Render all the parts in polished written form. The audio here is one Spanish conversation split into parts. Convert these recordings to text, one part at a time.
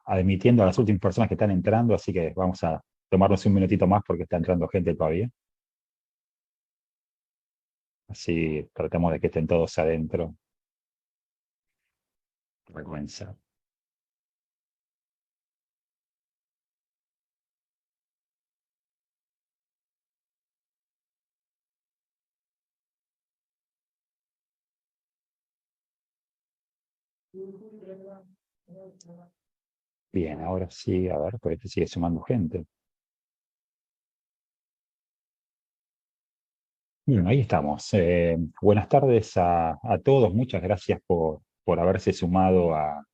Admitiendo a las últimas personas que están entrando, así que vamos a tomarnos un minutito más porque está entrando gente todavía. Así tratamos de que estén todos adentro. Vergüenza. Bien, ahora sí, a ver, porque sigue sumando gente. Bien, ahí estamos. Buenas tardes a todos. Muchas gracias por haberse sumado a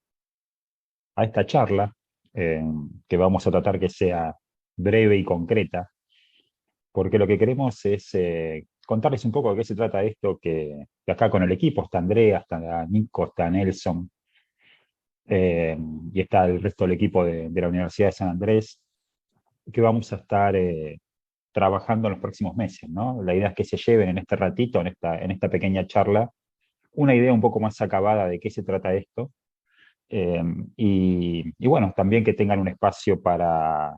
esta charla, eh, que vamos a tratar que sea breve y concreta, porque lo que queremos es contarles un poco de qué se trata esto que acá con el equipo está Andrea, está Nico, está Nelson, eh, y está el resto del equipo de la Universidad de San Andrés, que vamos a estar trabajando en los próximos meses, ¿no? La idea es que se lleven en este ratito, en esta pequeña charla, una idea un poco más acabada de qué se trata esto. Y bueno, también que tengan un espacio para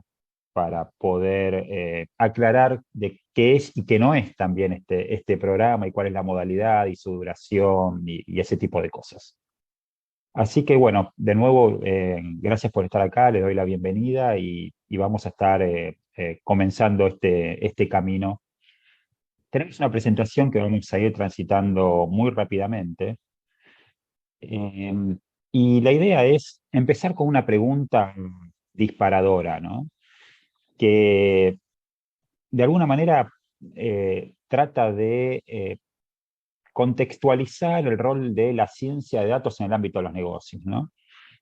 poder aclarar de qué es y qué no es también este programa y cuál es la modalidad y su duración y ese tipo de cosas. Así que bueno, de nuevo, gracias por estar acá, les doy la bienvenida y vamos a estar comenzando este camino. Tenemos una presentación que vamos a ir transitando muy rápidamente. eh, y la idea es empezar con una pregunta disparadora, ¿no? Que de alguna manera trata de contextualizar el rol de la ciencia de datos en el ámbito de los negocios, ¿no?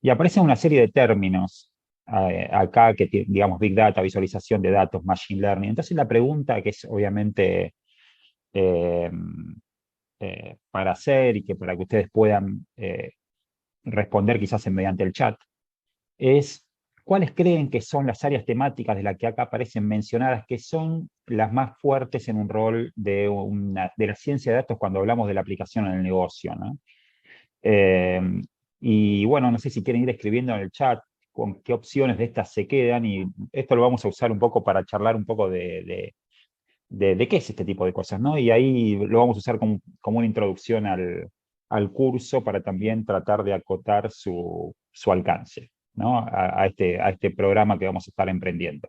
Y aparecen una serie de términos acá que, digamos, Big Data, visualización de datos, Machine Learning. Entonces la pregunta que es obviamente eh, para hacer y que para que ustedes puedan responder quizás mediante el chat es cuáles creen que son las áreas temáticas de las que acá aparecen mencionadas que son las más fuertes en un rol de la ciencia de datos cuando hablamos de la aplicación en el negocio, ¿no? Eh, y bueno, no sé si quieren ir escribiendo en el chat con qué opciones de estas se quedan y esto lo vamos a usar un poco para charlar un poco de qué es este tipo de cosas, ¿no? Y ahí lo vamos a usar como una introducción al curso para también tratar de acotar su alcance, ¿no? A este programa que vamos a estar emprendiendo.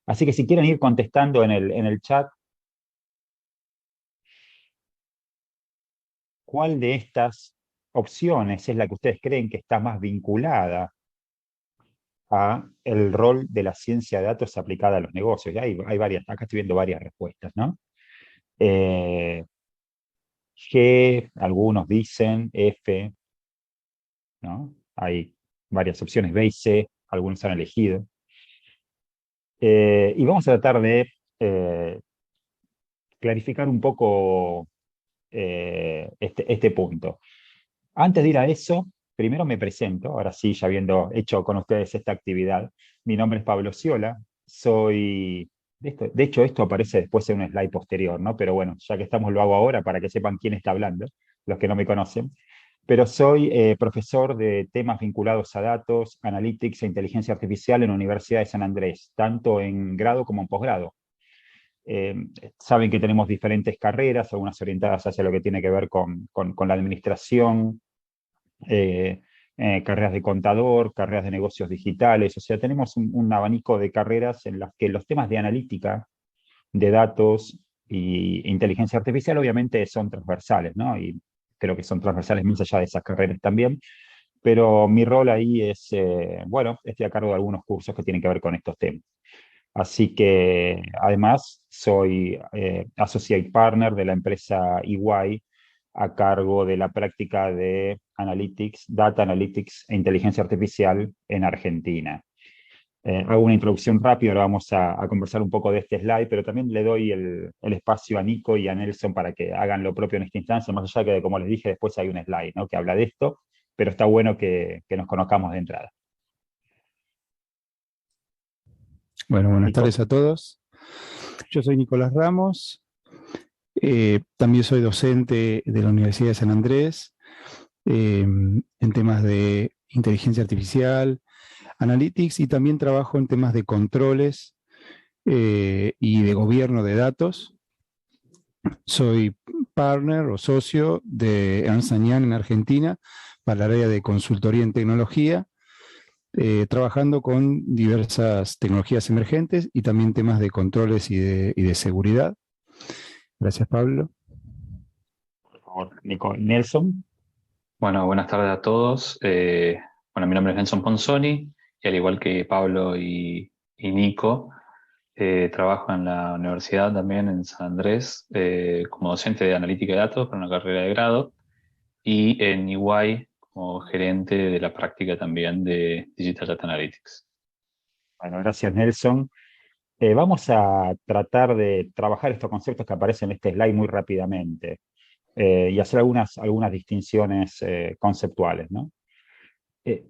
Así que si quieren ir contestando en el chat, ¿cuál de estas opciones es la que ustedes creen que está más vinculada a el rol de la ciencia de datos aplicada a los negocios? Y hay varias, acá estoy viendo varias respuestas, ¿no? Eh, G, algunos dicen, F, ¿no? Hay varias opciones, B y C, algunos han elegido. Y vamos a tratar de eh, clarificar un poco este punto. Antes de ir a eso, primero me presento, ahora sí, ya habiendo hecho con ustedes esta actividad. Mi nombre es Pablo Ciola, soy... De hecho, esto aparece después en un slide posterior, ¿no? Pero bueno, ya que estamos, lo hago ahora para que sepan quién está hablando, los que no me conocen. Pero soy profesor de temas vinculados a datos, analytics e inteligencia artificial en la Universidad de San Andrés, tanto en grado como en posgrado. Eh, Saben que tenemos diferentes carreras, algunas orientadas hacia lo que tiene que ver con la administración, eh, carreras de contador, carreras de negocios digitales, o sea, tenemos un abanico de carreras en las que los temas de analítica, de datos e inteligencia artificial obviamente son transversales, ¿no? Y creo que son transversales más allá de esas carreras también, pero mi rol ahí es, bueno, estoy a cargo de algunos cursos que tienen que ver con estos temas. Así que además soy Associate Partner de la empresa EY a cargo de la práctica de Analytics, Data Analytics e Inteligencia Artificial en Argentina. Hago una introducción rápida, ahora vamos a conversar un poco de este slide, pero también le doy el espacio a Nico y a Nelson para que hagan lo propio en esta instancia, más allá que, como les dije, después hay un slide, ¿no?, que habla de esto, pero está bueno que nos conozcamos de entrada. Bueno, buenas Nico. tardes a todos. Yo soy Nicolás Ramos, también soy docente de la Universidad de San Andrés en temas de inteligencia artificial, analytics, y también trabajo en temas de controles y de gobierno de datos. Soy partner o socio de Ernst & Young en Argentina para el área de consultoría en tecnología, trabajando con diversas tecnologías emergentes y también temas de controles y de seguridad. Gracias, Pablo. Por favor, Nico. Nelson. Bueno, buenas tardes a todos. Bueno, mi nombre es Nelson Ponzoni y al igual que Pablo y Nico, trabajo en la universidad también en San Andrés como docente de analítica de datos para una carrera de grado y en EY como gerente de la práctica también de Digital Data Analytics. Bueno, gracias, Nelson. Vamos a tratar de trabajar estos conceptos que aparecen en este slide muy rápidamente y hacer algunas distinciones conceptuales, ¿no? Eh,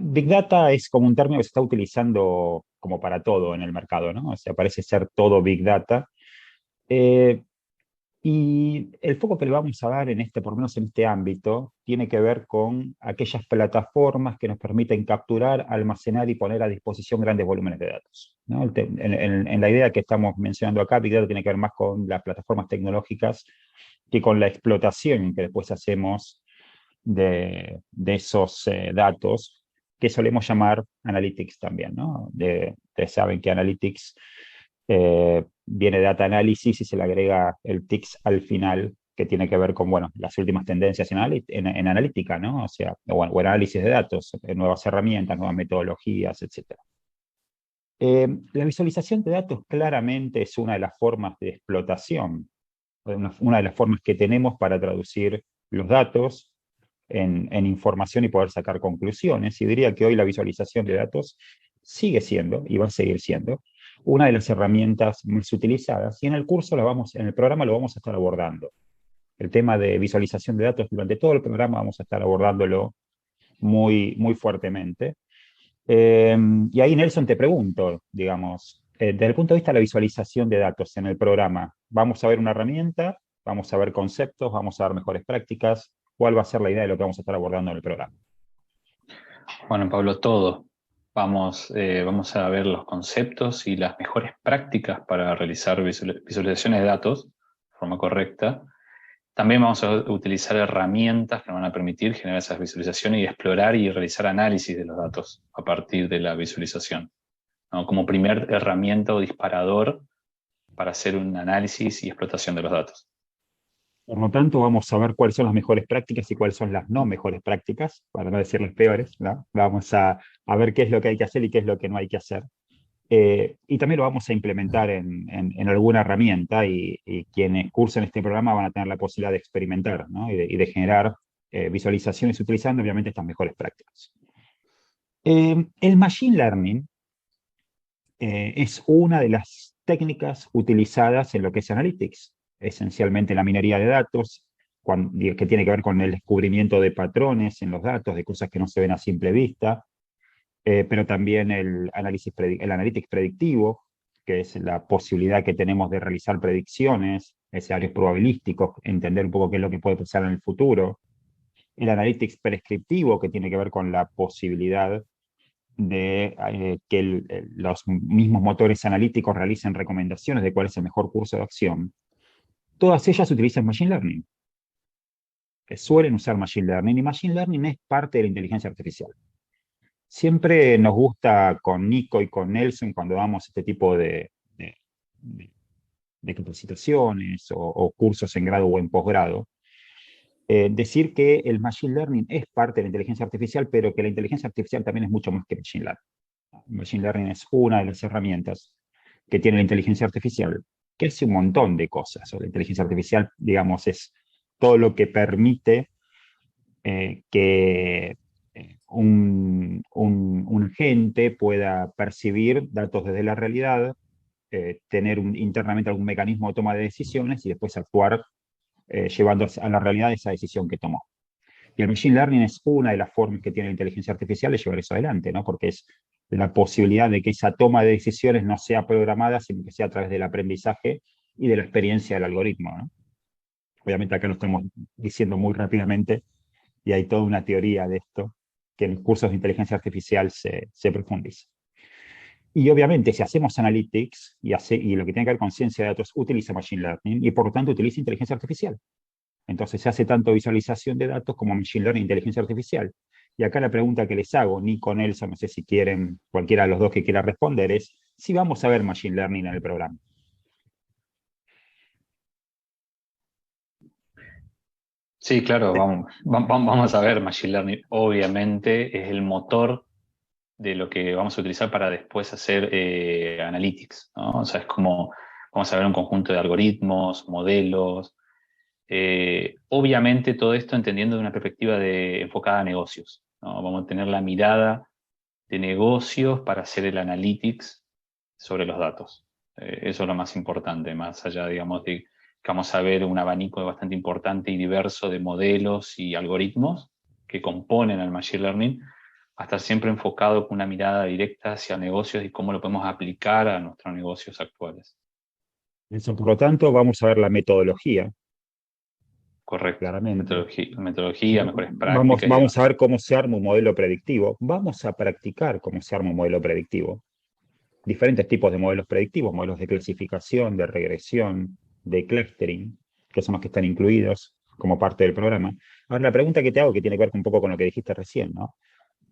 Big Data es como un término que se está utilizando como para todo en el mercado, ¿no? O sea, parece ser todo Big Data. Eh, y el foco que le vamos a dar en este, por lo menos en este ámbito, tiene que ver con aquellas plataformas que nos permiten capturar, almacenar y poner a disposición grandes volúmenes de datos, ¿no? En la idea que estamos mencionando acá, Big Data tiene que ver más con las plataformas tecnológicas que con la explotación que después hacemos de esos datos, que solemos llamar analytics también, ¿no? Ustedes saben que analytics viene de data analysis y se le agrega el TICS al final, que tiene que ver con, bueno, las últimas tendencias en analítica, ¿no? O sea, o análisis de datos, nuevas herramientas, nuevas metodologías, etc. La visualización de datos claramente es una de las formas de explotación, una de las formas que tenemos para traducir los datos en información y poder sacar conclusiones. Y diría que hoy la visualización de datos sigue siendo, y va a seguir siendo, una de las herramientas más utilizadas. Y en el curso, en el programa lo vamos a estar abordando. El tema de visualización de datos durante todo el programa vamos a estar abordándolo muy, muy fuertemente. Y ahí, Nelson, te pregunto, digamos, desde el punto de vista de la visualización de datos en el programa, ¿vamos a ver una herramienta? ¿Vamos a ver conceptos? ¿Vamos a ver mejores prácticas? ¿Cuál va a ser la idea de lo que vamos a estar abordando en el programa? Bueno, Pablo, todo. Vamos a ver los conceptos y las mejores prácticas para realizar visualizaciones de datos de forma correcta. También vamos a utilizar herramientas que nos van a permitir generar esas visualizaciones y explorar y realizar análisis de los datos a partir de la visualización, ¿no? Como primer herramienta o disparador para hacer un análisis y explotación de los datos. Por lo tanto, vamos a ver cuáles son las mejores prácticas y cuáles son las no mejores prácticas, para no decir las peores, ¿no? Vamos a ver qué es lo que hay que hacer y qué es lo que no hay que hacer. Y también lo vamos a implementar en alguna herramienta y quienes cursen este programa van a tener la posibilidad de experimentar, ¿no? y de generar visualizaciones utilizando, obviamente, estas mejores prácticas. El Machine Learning es una de las técnicas utilizadas en lo que es Analytics, esencialmente la minería de datos, que tiene que ver con el descubrimiento de patrones en los datos, de cosas que no se ven a simple vista, pero también el analytics predictivo, que es la posibilidad que tenemos de realizar predicciones, escenarios probabilísticos, entender un poco qué es lo que puede pasar en el futuro. El analytics prescriptivo, que tiene que ver con la posibilidad de que los mismos motores analíticos realicen recomendaciones de cuál es el mejor curso de acción. Todas ellas utilizan Machine Learning, que suelen usar Machine Learning, y Machine Learning es parte de la inteligencia artificial. Siempre nos gusta con Nico y con Nelson, cuando damos este tipo de capacitaciones o cursos en grado o en posgrado, decir que el Machine Learning es parte de la inteligencia artificial, pero que la inteligencia artificial también es mucho más que Machine Learning. Machine Learning es una de las herramientas que tiene la inteligencia artificial, que hace un montón de cosas. O la inteligencia artificial, digamos, es todo lo que permite que un agente pueda percibir datos desde la realidad, tener internamente algún mecanismo de toma de decisiones y después actuar llevando a la realidad esa decisión que tomó. Y el Machine Learning es una de las formas que tiene la inteligencia artificial de llevar eso adelante, ¿no? Porque es la posibilidad de que esa toma de decisiones no sea programada, sino que sea a través del aprendizaje y de la experiencia del algoritmo, ¿no? Obviamente acá lo estamos diciendo muy rápidamente y hay toda una teoría de esto que en cursos de inteligencia artificial se profundiza. Y obviamente si hacemos analytics y lo que tiene que ver con ciencia de datos utiliza Machine Learning y por lo tanto utiliza inteligencia artificial. Entonces se hace tanto visualización de datos como Machine Learning e inteligencia artificial. Y acá la pregunta que les hago, Nico, Nelson, no sé si quieren, cualquiera de los dos que quiera responder, es si vamos a ver Machine Learning en el programa. Sí, claro, vamos a ver Machine Learning. Obviamente es el motor de lo que vamos a utilizar para después hacer analytics, ¿no? O sea, es como vamos a ver un conjunto de algoritmos, modelos. Obviamente todo esto entendiendo de una perspectiva enfocada a negocios, ¿no? Vamos a tener la mirada de negocios para hacer el analytics sobre los datos. Eso es lo más importante, más allá, digamos, de que vamos a ver un abanico bastante importante y diverso de modelos y algoritmos que componen el Machine Learning, a estar siempre enfocado con una mirada directa hacia negocios y cómo lo podemos aplicar a nuestros negocios actuales. Eso, por lo tanto, vamos a ver la metodología, Correcto. claramente. Metodología, mejores Vamos, prácticas y vamos a demás. ver cómo se arma un modelo predictivo. Vamos a practicar cómo se arma un modelo predictivo. Diferentes tipos de modelos predictivos, modelos de clasificación, de regresión, de clustering, que son los que están incluidos como parte del programa. Ahora, la pregunta que te hago, que tiene que ver un poco con lo que dijiste recién, ¿no?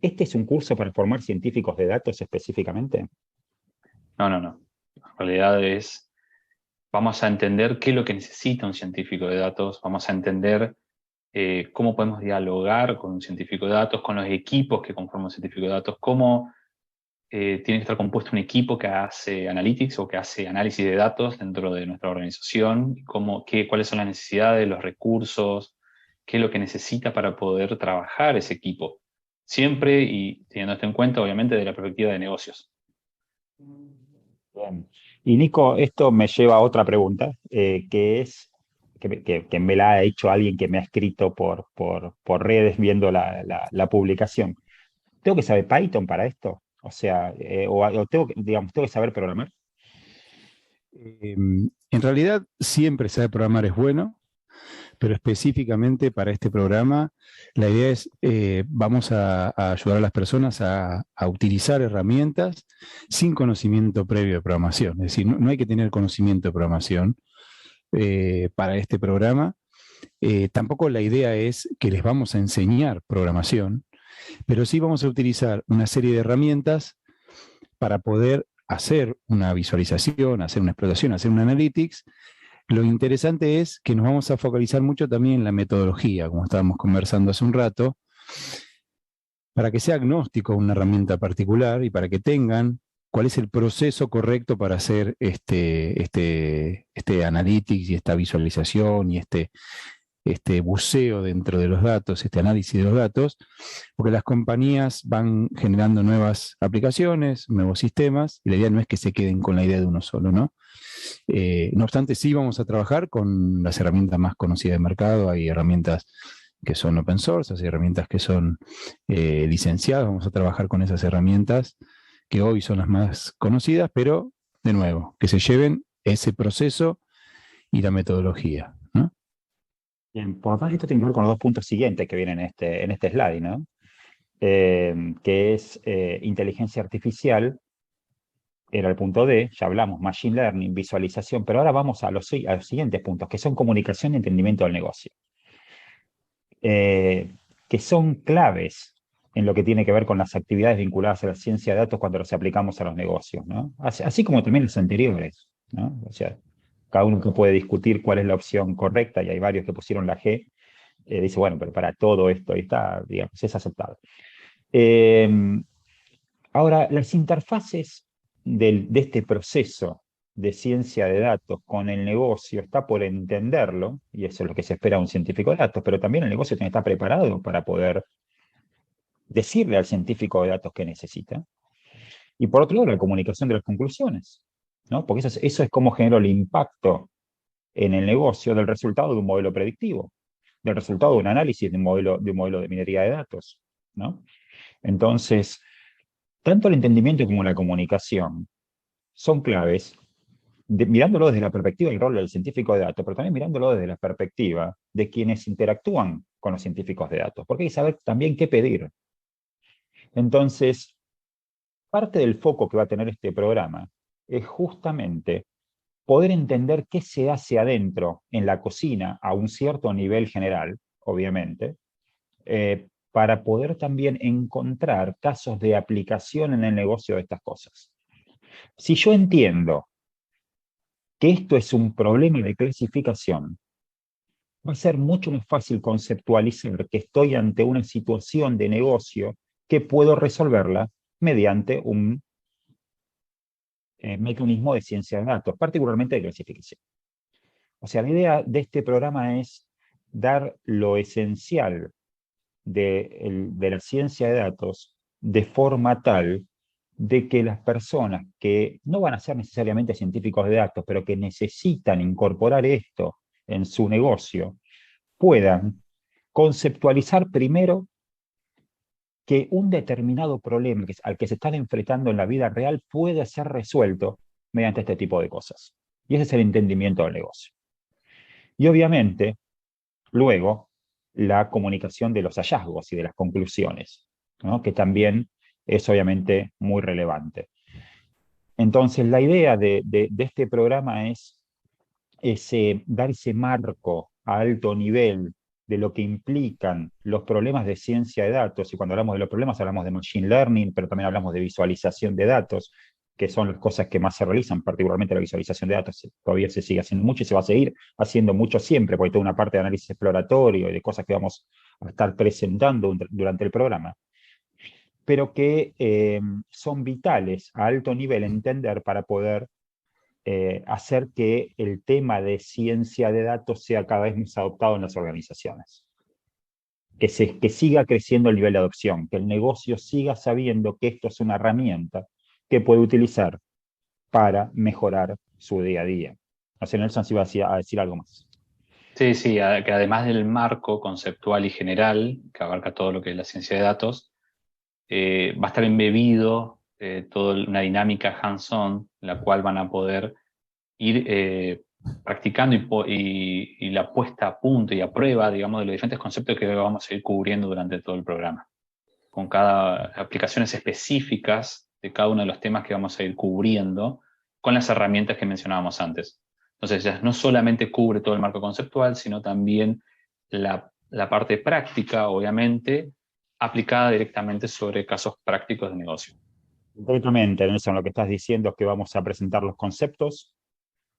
¿Este es un curso para formar científicos de datos específicamente? No. En realidad vamos a entender qué es lo que necesita un científico de datos, vamos a entender cómo podemos dialogar con un científico de datos, con los equipos que conforman un científico de datos, cómo tiene que estar compuesto un equipo que hace analytics o que hace análisis de datos dentro de nuestra organización, cuáles son las necesidades, los recursos, qué es lo que necesita para poder trabajar ese equipo. Siempre y teniendo esto en cuenta, obviamente, de la perspectiva de negocios. Bien. Y Nico, esto me lleva a otra pregunta, que me la ha hecho alguien que me ha escrito por redes viendo la publicación. ¿Tengo que saber Python para esto? O sea, o digamos, tengo que saber programar. En realidad, siempre saber programar es bueno, pero específicamente para este programa, la idea es, vamos a ayudar a las personas a utilizar herramientas sin conocimiento previo de programación. Es decir, no hay que tener conocimiento de programación para este programa. Tampoco la idea es que les vamos a enseñar programación, pero sí vamos a utilizar una serie de herramientas para poder hacer una visualización, hacer una explotación, hacer un analytics. Lo interesante es que nos vamos a focalizar mucho también en la metodología, como estábamos conversando hace un rato, para que sea agnóstico una herramienta particular y para que tengan cuál es el proceso correcto para hacer este analytics y esta visualización y este buceo dentro de los datos, este análisis de los datos, porque las compañías van generando nuevas aplicaciones, nuevos sistemas, y la idea no es que se queden con la idea de uno solo, ¿no? No obstante, sí vamos a trabajar con las herramientas más conocidas del mercado. Hay herramientas que son open source, hay herramientas que son licenciadas. Vamos a trabajar con esas herramientas que hoy son las más conocidas, pero, de nuevo, que se lleven ese proceso y la metodología, ¿no? Bien, por lo tanto, esto tiene que ver con los dos puntos siguientes que vienen en este slide, ¿no? Que es inteligencia artificial, era el punto D, ya hablamos, machine learning, visualización, pero ahora vamos a los siguientes puntos, que son comunicación y entendimiento del negocio, que son claves en lo que tiene que ver con las actividades vinculadas a la ciencia de datos cuando los aplicamos a los negocios, ¿no? Así como también los anteriores, ¿no? O sea, cada uno que puede discutir cuál es la opción correcta, y hay varios que pusieron la G, dice, bueno, pero para todo esto está, digamos, es aceptado. Ahora, las interfaces de este proceso de ciencia de datos con el negocio está por entenderlo, y eso es lo que se espera de un científico de datos, pero también el negocio tiene que estar preparado para poder decirle al científico de datos qué necesita. Y por otro lado, la comunicación de las conclusiones, ¿no? Porque eso es cómo genera el impacto en el negocio del resultado de un modelo predictivo, del resultado de un análisis de un modelo de minería de datos, ¿no? Entonces, tanto el entendimiento como la comunicación son claves, mirándolo desde la perspectiva del rol del científico de datos, pero también mirándolo desde la perspectiva de quienes interactúan con los científicos de datos, porque hay que saber también qué pedir. Entonces, parte del foco que va a tener este programa es justamente poder entender qué se hace adentro en la cocina a un cierto nivel general, obviamente, para poder también encontrar casos de aplicación en el negocio de estas cosas. Si yo entiendo que esto es un problema de clasificación, va a ser mucho más fácil conceptualizar que estoy ante una situación de negocio que puedo resolverla mediante un mecanismo de ciencia de datos, particularmente de clasificación. O sea, la idea de este programa es dar lo esencial de la ciencia de datos de forma tal de que las personas que no van a ser necesariamente científicos de datos, pero que necesitan incorporar esto en su negocio, puedan conceptualizar primero que un determinado problema al que se están enfrentando en la vida real puede ser resuelto mediante este tipo de cosas. Y ese es el entendimiento del negocio. Y obviamente, luego, la comunicación de los hallazgos y de las conclusiones, ¿no? Que también es obviamente muy relevante. Entonces, la idea de este programa es dar ese marco a alto nivel de lo que implican los problemas de ciencia de datos, y cuando hablamos de los problemas hablamos de machine learning, pero también hablamos de visualización de datos, que son las cosas que más se realizan, particularmente la visualización de datos, todavía se sigue haciendo mucho y se va a seguir haciendo mucho siempre, porque hay toda una parte de análisis exploratorio y de cosas que vamos a estar presentando durante el programa, pero que son vitales a alto nivel entender para poder hacer que el tema de ciencia de datos sea cada vez más adoptado en las organizaciones. Que siga creciendo el nivel de adopción, que el negocio siga sabiendo que esto es una herramienta que puede utilizar para mejorar su día a día. No sé, Nelson, si iba a decir algo más. Sí, sí, que además del marco conceptual y general, que abarca todo lo que es la ciencia de datos, va a estar embebido toda una dinámica hands-on, en la cual van a poder ir practicando y la puesta a punto y a prueba, digamos, de los diferentes conceptos que vamos a ir cubriendo durante todo el programa, con cada aplicaciones específicas de cada uno de los temas que vamos a ir cubriendo con las herramientas que mencionábamos antes. Entonces, ya no solamente cubre todo el marco conceptual, sino también la parte práctica, obviamente, aplicada directamente sobre casos prácticos de negocio. Directamente, Nelson, lo que estás diciendo es que vamos a presentar los conceptos,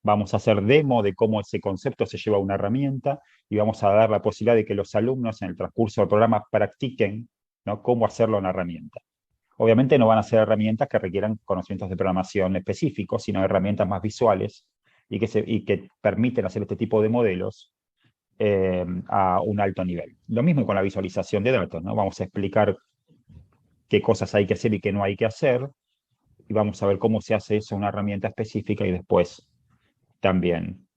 vamos a hacer demo de cómo ese concepto se lleva a una herramienta y vamos a dar la posibilidad de que los alumnos en el transcurso del programa practiquen, ¿no?, cómo hacerlo en la herramienta. Obviamente no van a ser herramientas que requieran conocimientos de programación específicos, sino herramientas más visuales y que permiten hacer este tipo de modelos a un alto nivel. Lo mismo con la visualización de datos, ¿no? Vamos a explicar qué cosas hay que hacer y qué no hay que hacer, y vamos a ver cómo se hace eso en una herramienta específica y después también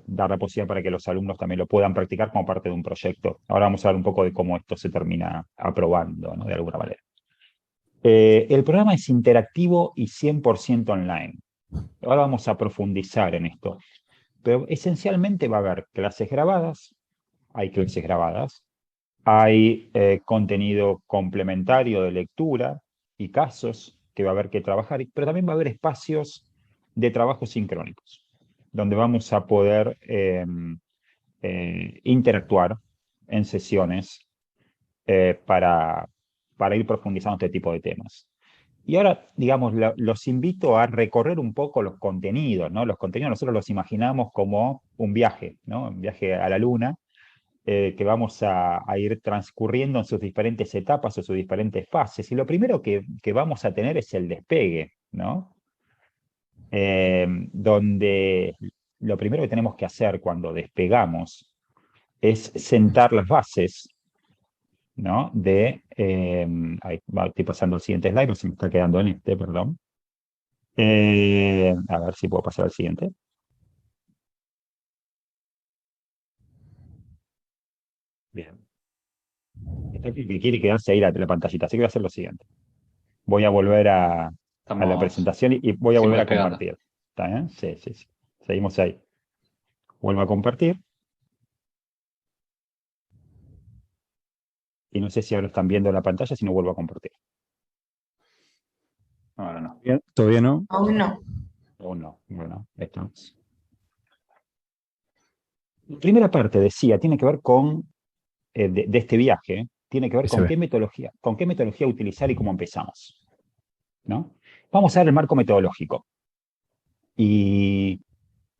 dar la posibilidad para que los alumnos también lo puedan practicar como parte de un proyecto. Ahora vamos a ver un poco de cómo esto se termina aprobando, ¿no?, de alguna manera. El programa es interactivo y 100% online. Ahora vamos a profundizar en esto. Pero esencialmente va a haber clases grabadas, hay contenido complementario de lectura y casos que va a haber que trabajar, pero también va a haber espacios de trabajo sincrónicos, donde vamos a poder interactuar en sesiones para ir profundizando este tipo de temas. Y ahora, digamos, los invito a recorrer un poco los contenidos, ¿no? Los contenidos nosotros los imaginamos como un viaje, ¿no? Un viaje a la luna, que vamos a ir transcurriendo en sus diferentes etapas o sus diferentes fases. Y lo primero que vamos a tener es el despegue, ¿no? Donde lo primero que tenemos que hacer cuando despegamos es sentar las bases ¿no? Ahí estoy pasando al siguiente slide, pero se me está quedando en este, perdón. A ver si puedo pasar al siguiente. Bien. Está que quiere quedarse ahí la pantallita, así que voy a hacer lo siguiente. Voy a volver a la Estamos presentación y voy a sin volver a pegando. compartir. ¿Está bien? Sí, sí, sí. Seguimos ahí. Vuelvo a compartir. Y no sé si ahora están viendo la pantalla, si no vuelvo a compartir. Ahora no. Bien, ¿todavía no? Aún no. O no. Bueno, estamos. La primera parte decía, tiene que ver con, de este viaje, tiene que ver Que se ve. con qué metodología utilizar y cómo empezamos, ¿no? Vamos a ver el marco metodológico. Y,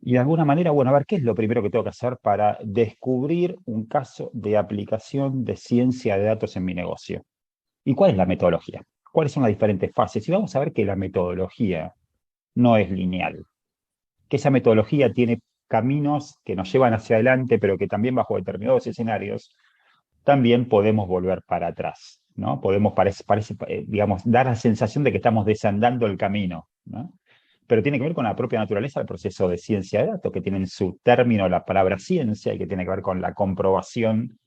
y de alguna manera, bueno, a ver, ¿qué es lo primero que tengo que hacer para descubrir un caso de aplicación de ciencia de datos en mi negocio? ¿Y cuál es la metodología? ¿Cuáles son las diferentes fases? Y vamos a ver que la metodología no es lineal, que esa metodología tiene caminos que nos llevan hacia adelante, pero que también bajo determinados escenarios también podemos volver para atrás, ¿no? Podemos, digamos, dar la sensación de que estamos desandando el camino, ¿no? Pero tiene que ver con la propia naturaleza del proceso de ciencia de datos, que tiene en su término la palabra ciencia y que tiene que ver con la comprobación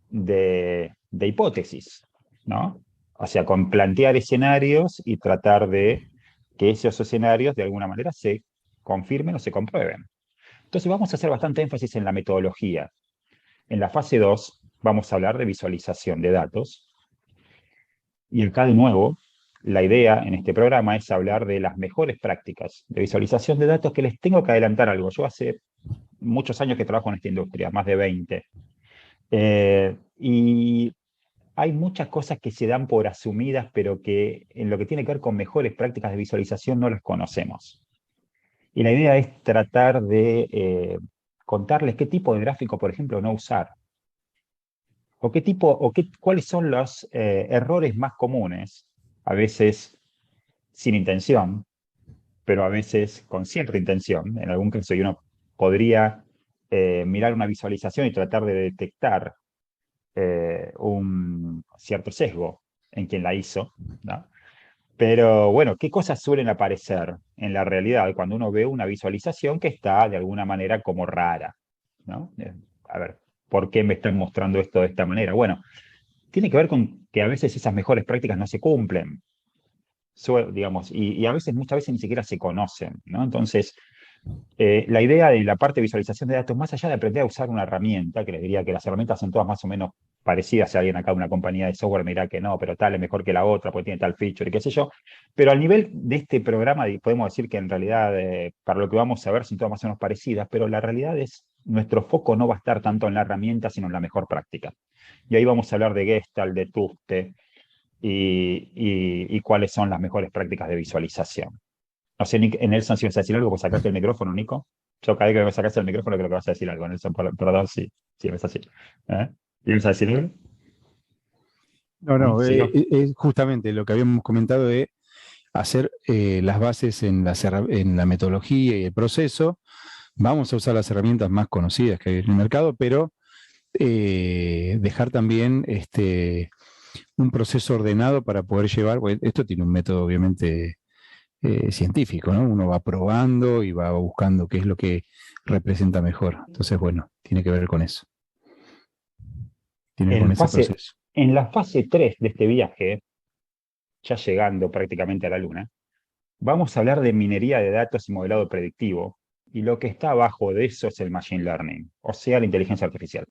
de hipótesis, ¿no? O sea, con plantear escenarios y tratar de que esos escenarios de alguna manera se confirmen o se comprueben. Entonces vamos a hacer bastante énfasis en la metodología. En la fase 2 vamos a hablar de visualización de datos. Y acá de nuevo, la idea en este programa es hablar de las mejores prácticas de visualización de datos, que les tengo que adelantar algo. Yo hace muchos años que trabajo en esta industria, más de 20. Y hay muchas cosas que se dan por asumidas, pero que en lo que tiene que ver con mejores prácticas de visualización no las conocemos. Y la idea es tratar de contarles qué tipo de gráfico, por ejemplo, no usar. O qué tipo, cuáles son los errores más comunes, a veces sin intención, pero a veces con cierta intención. En algún caso, uno podría mirar una visualización y tratar de detectar un cierto sesgo en quien la hizo, ¿no? Pero bueno, ¿qué cosas suelen aparecer en la realidad cuando uno ve una visualización que está de alguna manera como rara, ¿no? A ver, ¿por qué me están mostrando esto de esta manera? Bueno, tiene que ver con que a veces esas mejores prácticas no se cumplen, digamos, y a veces, muchas veces ni siquiera se conocen, ¿no? Entonces, la idea de la parte de visualización de datos, más allá de aprender a usar una herramienta, que les diría que las herramientas son todas más o menos parecidas, si alguien acá de una compañía de software me dirá que no, pero tal es mejor que la otra, porque tiene tal feature y qué sé yo, pero al nivel de este programa podemos decir que en realidad para lo que vamos a ver son todas más o menos parecidas, pero la realidad es, nuestro foco no va a estar tanto en la herramienta, sino en la mejor práctica. Y ahí vamos a hablar de Gestalt, de Tuste, y cuáles son las mejores prácticas de visualización. No sé, Nelson, si vas a decir algo, pues sacaste el micrófono, Nico. Yo cada vez que me sacaste el micrófono creo que vas a decir algo, Nelson, perdón, sí, es así. ¿Eh? ¿Y vas a decir algo? No, no, ¿Sigo? es justamente lo que habíamos comentado de hacer las bases en la metodología y el proceso. Vamos a usar las herramientas más conocidas que hay en el mercado, pero dejar también un proceso ordenado para poder llevar, pues, esto tiene un método obviamente científico, ¿no? Uno va probando y va buscando qué es lo que representa mejor. Entonces, bueno, tiene que ver con eso. Tiene que ver con ese proceso. En la fase 3 de este viaje, ya llegando prácticamente a la Luna, vamos a hablar de minería de datos y modelado predictivo, y lo que está abajo de eso es el machine learning, o sea, la inteligencia artificial,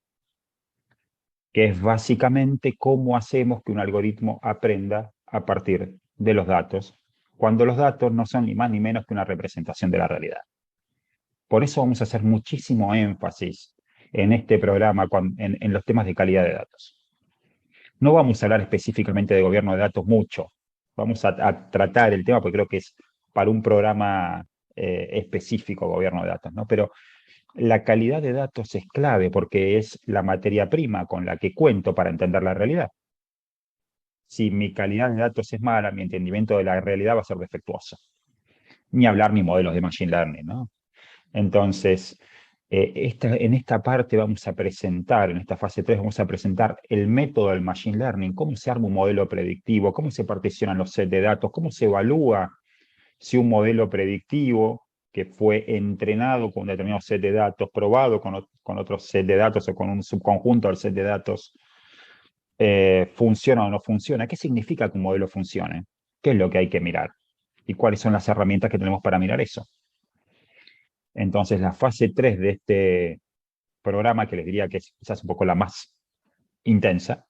que es básicamente cómo hacemos que un algoritmo aprenda a partir de los datos, cuando los datos no son ni más ni menos que una representación de la realidad. Por eso vamos a hacer muchísimo énfasis en este programa en los temas de calidad de datos. No vamos a hablar específicamente de gobierno de datos mucho. Vamos a tratar el tema porque creo que es para un programa específico gobierno de datos, ¿no? Pero la calidad de datos es clave porque es la materia prima con la que cuento para entender la realidad. Si mi calidad de datos es mala, mi entendimiento de la realidad va a ser defectuoso. Ni hablar mis modelos de machine learning, ¿no? Entonces, En esta parte vamos a presentar, en esta fase 3 vamos a presentar el método del Machine Learning, cómo se arma un modelo predictivo, cómo se particionan los sets de datos, cómo se evalúa si un modelo predictivo que fue entrenado con un determinado set de datos, probado con otro set de datos o con un subconjunto del set de datos, funciona o no funciona. ¿Qué significa que un modelo funcione? ¿Qué es lo que hay que mirar? ¿Y cuáles son las herramientas que tenemos para mirar eso? Entonces, la fase 3 de este programa, que les diría que es quizás un poco la más intensa,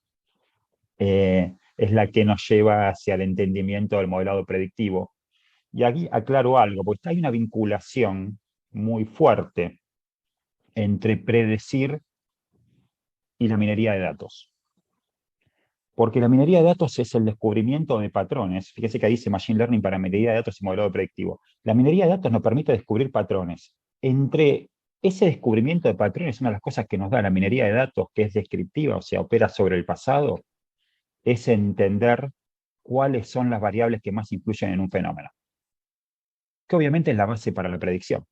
es la que nos lleva hacia el entendimiento del modelado predictivo. Y aquí aclaro algo, porque hay una vinculación muy fuerte entre predecir y la minería de datos. Porque la minería de datos es el descubrimiento de patrones. Fíjense que ahí dice Machine Learning para minería de datos y modelado predictivo. La minería de datos nos permite descubrir patrones. Entre ese descubrimiento de patrones, una de las cosas que nos da la minería de datos, que es descriptiva, o sea, opera sobre el pasado, es entender cuáles son las variables que más influyen en un fenómeno. Que obviamente es la base para la predicción.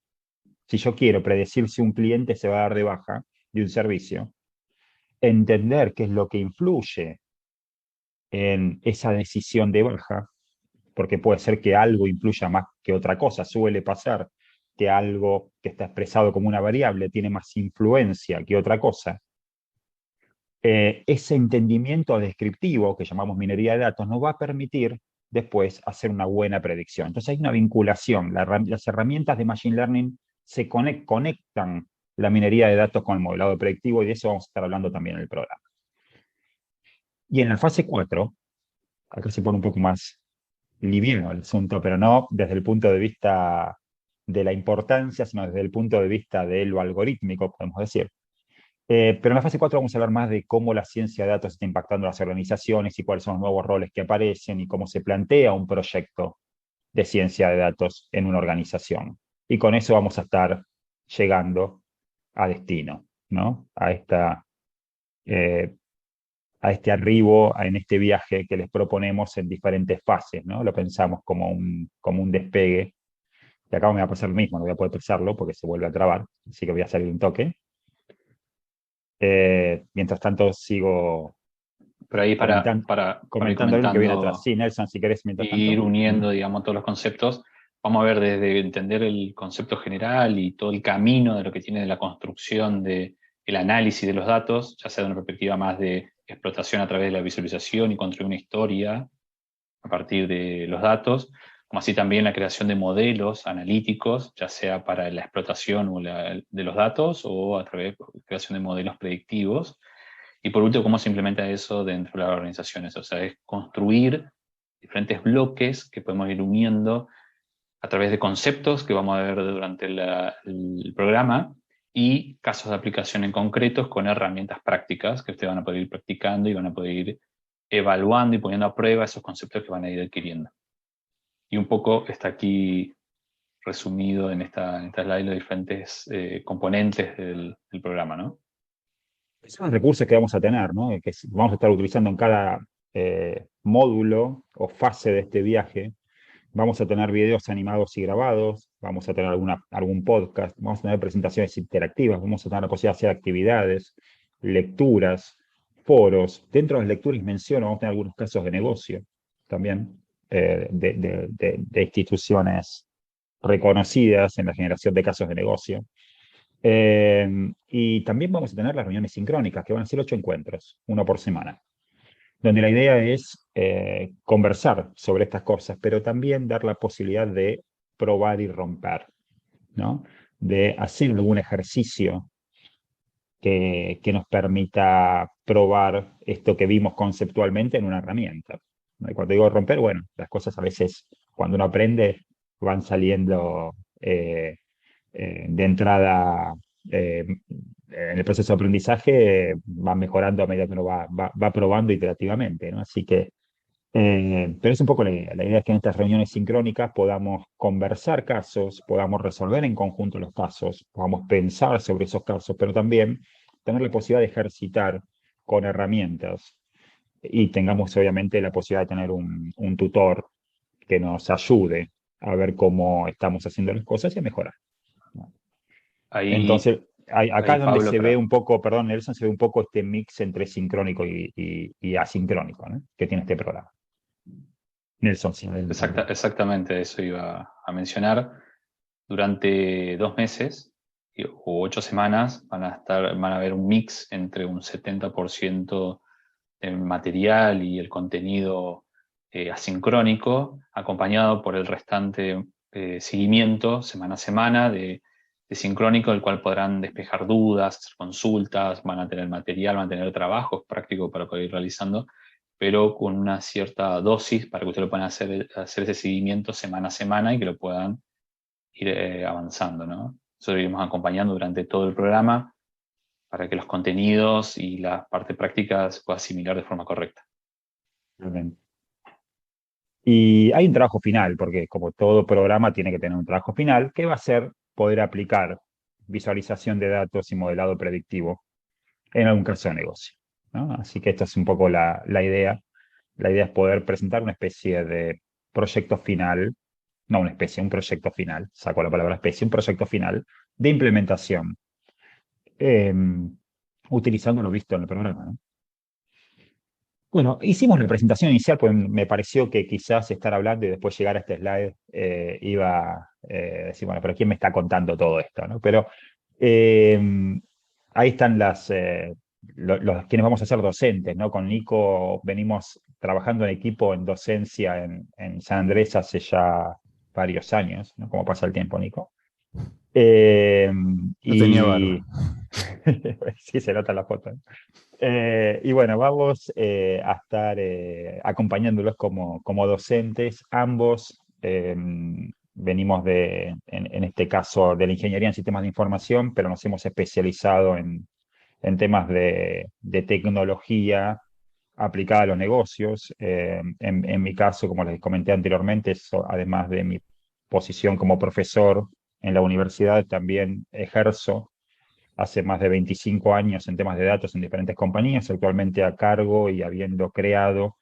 Si yo quiero predecir si un cliente se va a dar de baja de un servicio, entender qué es lo que influye en esa decisión de baja, porque puede ser que algo influya más que otra cosa. Suele pasar que algo que está expresado como una variable tiene más influencia que otra cosa. Ese entendimiento descriptivo, que llamamos minería de datos, nos va a permitir después hacer una buena predicción. Entonces hay una vinculación. Las herramientas de Machine Learning se conectan la minería de datos con el modelado predictivo, y de eso vamos a estar hablando también en el programa. Y en la fase 4, acá se pone un poco más liviano el asunto, pero no desde el punto de vista de la importancia, sino desde el punto de vista de lo algorítmico, podemos decir. Pero en la fase 4 vamos a hablar más de cómo la ciencia de datos está impactando las organizaciones y cuáles son los nuevos roles que aparecen y cómo se plantea un proyecto de ciencia de datos en una organización. Y con eso vamos a estar llegando a destino, ¿no? A este arribo, en este viaje que les proponemos en diferentes fases, ¿no? Lo pensamos como un despegue. Y acá me va a pasar lo mismo, no voy a poder pensarlo porque se vuelve a trabar, así que voy a salir un toque. Mientras tanto, sigo Pero ahí para ir comentando lo que viene atrás. comentando, Sí, Nelson, si querés, mientras ir tanto. uniendo, digamos, todos los conceptos, vamos a ver desde entender el concepto general y todo el camino de lo que tiene de la construcción del análisis de los datos, ya sea de una perspectiva más de explotación a través de la visualización y construir una historia a partir de los datos, como así también la creación de modelos analíticos, ya sea para la explotación de los datos o a través de la creación de modelos predictivos. Y por último, cómo se implementa eso dentro de las organizaciones. O sea, es construir diferentes bloques que podemos ir uniendo a través de conceptos que vamos a ver durante el programa y casos de aplicación en concretos con herramientas prácticas que ustedes van a poder ir practicando y van a poder ir evaluando y poniendo a prueba esos conceptos que van a ir adquiriendo. Y un poco está aquí resumido en esta slide los diferentes componentes del programa, ¿no? Son los recursos que vamos a tener, ¿no? Que vamos a estar utilizando en cada módulo o fase de este viaje. Vamos a tener videos animados y grabados, vamos a tener algún podcast, vamos a tener presentaciones interactivas, vamos a tener la posibilidad de hacer actividades, lecturas, foros. Dentro de las lecturas menciono, vamos a tener algunos casos de negocio también, de instituciones reconocidas en la generación de casos de negocio. Y también vamos a tener las reuniones sincrónicas, que van a ser 8 encuentros, uno por semana, donde la idea es conversar sobre estas cosas, pero también dar la posibilidad de probar y romper, ¿no? De hacer algún ejercicio que nos permita probar esto que vimos conceptualmente en una herramienta. ¿No? Y cuando digo romper, bueno, las cosas a veces, cuando uno aprende, van saliendo de entrada en el proceso de aprendizaje, van mejorando a medida que uno va probando iterativamente, ¿no? Así que, pero es un poco la idea. La idea es que en estas reuniones sincrónicas podamos conversar casos, podamos resolver en conjunto los casos, podamos pensar sobre esos casos, pero también tener la posibilidad de ejercitar con herramientas y tengamos obviamente la posibilidad de tener un tutor que nos ayude a ver cómo estamos haciendo las cosas y a mejorar. Ahí Entonces, acá Ahí, es donde Pablo, se ve un poco, perdón, Nelson, se ve un poco este mix entre sincrónico y asincrónico, ¿no? Que tiene este programa. Nelson, sí. exactamente eso iba a mencionar. Durante 2 meses o 8 semanas van a haber un mix entre un 70% de material y el contenido asincrónico, acompañado por el restante seguimiento semana a semana de sincrónico, el cual podrán despejar dudas, hacer consultas, van a tener material, van a tener trabajos prácticos para poder ir realizando, pero con una cierta dosis para que ustedes lo puedan hacer ese seguimiento semana a semana y que lo puedan ir avanzando, ¿no? Nosotros iremos acompañando durante todo el programa para que los contenidos y la parte práctica se pueda asimilar de forma correcta. Y hay un trabajo final, porque como todo programa tiene que tener un trabajo final, que va a ser poder aplicar visualización de datos y modelado predictivo en algún caso de negocio, ¿no? Así que esta es un poco la idea. La idea es poder presentar una especie de proyecto final, no una especie, un proyecto final, saco la palabra especie, un proyecto final de implementación, eh, utilizando lo visto en el programa, ¿no? Bueno, hicimos la presentación inicial, pues me pareció que quizás estar hablando y después llegar a este slide iba a decir, bueno, pero ¿quién me está contando todo esto, ¿no? Pero eh, ahí están los quienes vamos a ser docentes, ¿no? Con Nico venimos trabajando en equipo en docencia en San Andrés hace ya varios años, ¿no? Como pasa el tiempo, Nico. Eh, No tenía barba. y sí, se nota en la foto, ¿no? Y bueno, vamos a estar acompañándolos como docentes. Ambos venimos en este caso, de la ingeniería en sistemas de información, pero nos hemos especializado en temas de tecnología aplicada a los negocios. En mi caso, como les comenté anteriormente, además de mi posición como profesor en la universidad, también ejerzo hace más de 25 años en temas de datos en diferentes compañías, actualmente a cargo y habiendo creado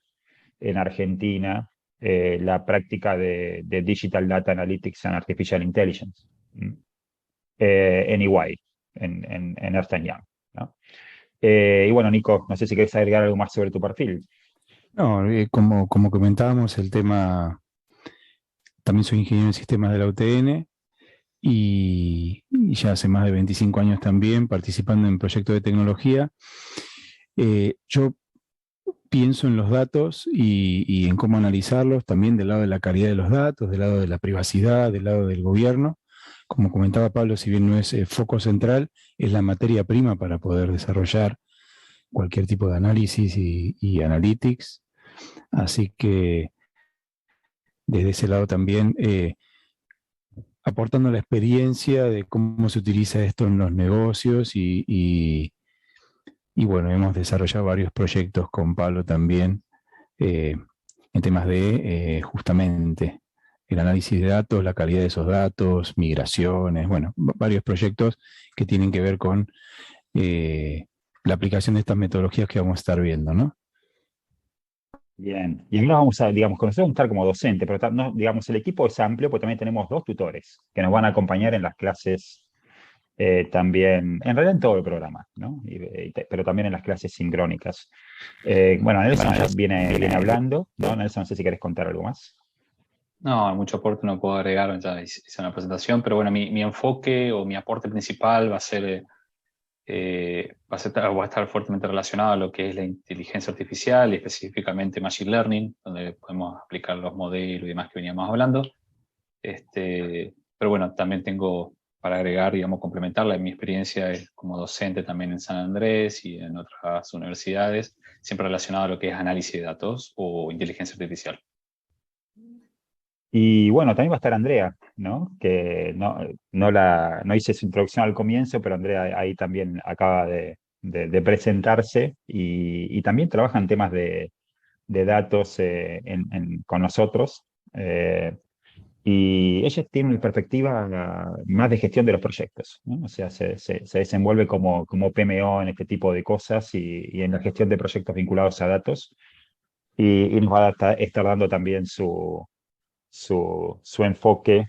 en Argentina la práctica de Digital Data Analytics and Artificial Intelligence en EY, en Ernst Young, ¿no? Y bueno, Nico, no sé si querés agregar algo más sobre tu perfil. No, como comentábamos, el tema, también soy ingeniero en sistemas de la UTN y ya hace más de 25 años también participando en proyectos de tecnología. Yo pienso en los datos y en cómo analizarlos, también del lado de la calidad de los datos, del lado de la privacidad, del lado del gobierno. Como comentaba Pablo, si bien no es foco central, es la materia prima para poder desarrollar cualquier tipo de análisis y analytics. Así que desde ese lado también, aportando la experiencia de cómo se utiliza esto en los negocios y bueno, hemos desarrollado varios proyectos con Pablo también eh, en temas de justamente el análisis de datos, la calidad de esos datos, migraciones, bueno, varios proyectos que tienen que ver con la aplicación de estas metodologías que vamos a estar viendo, ¿no? Bien, y ahora vamos a, digamos, con nosotros vamos a estar como docente, pero no, digamos, el equipo es amplio, porque también tenemos dos tutores que nos van a acompañar en las clases también, en realidad en todo el programa, ¿no? Pero también en las clases sincrónicas. Bueno, Nelson ya viene hablando, ¿no? Nelson, no sé si quieres contar algo más. No, mucho aporte no puedo agregar, ya hice una presentación, pero bueno, mi enfoque o mi aporte principal va a estar fuertemente relacionado a lo que es la inteligencia artificial y específicamente Machine Learning, donde podemos aplicar los modelos y demás que veníamos hablando. Pero bueno, también tengo para agregar, digamos, complementarla. Mi experiencia es como docente también en San Andrés y en otras universidades, siempre relacionado a lo que es análisis de datos o inteligencia artificial. Y bueno, también va a estar Andrea, ¿no? Que no hice su introducción al comienzo, pero Andrea ahí también acaba de presentarse y también trabaja en temas de datos con nosotros. Y ella tiene una perspectiva más de gestión de los proyectos, ¿no? O sea, se desenvuelve como PMO en este tipo de cosas y en la gestión de proyectos vinculados a datos. Y nos va a estar dando también su enfoque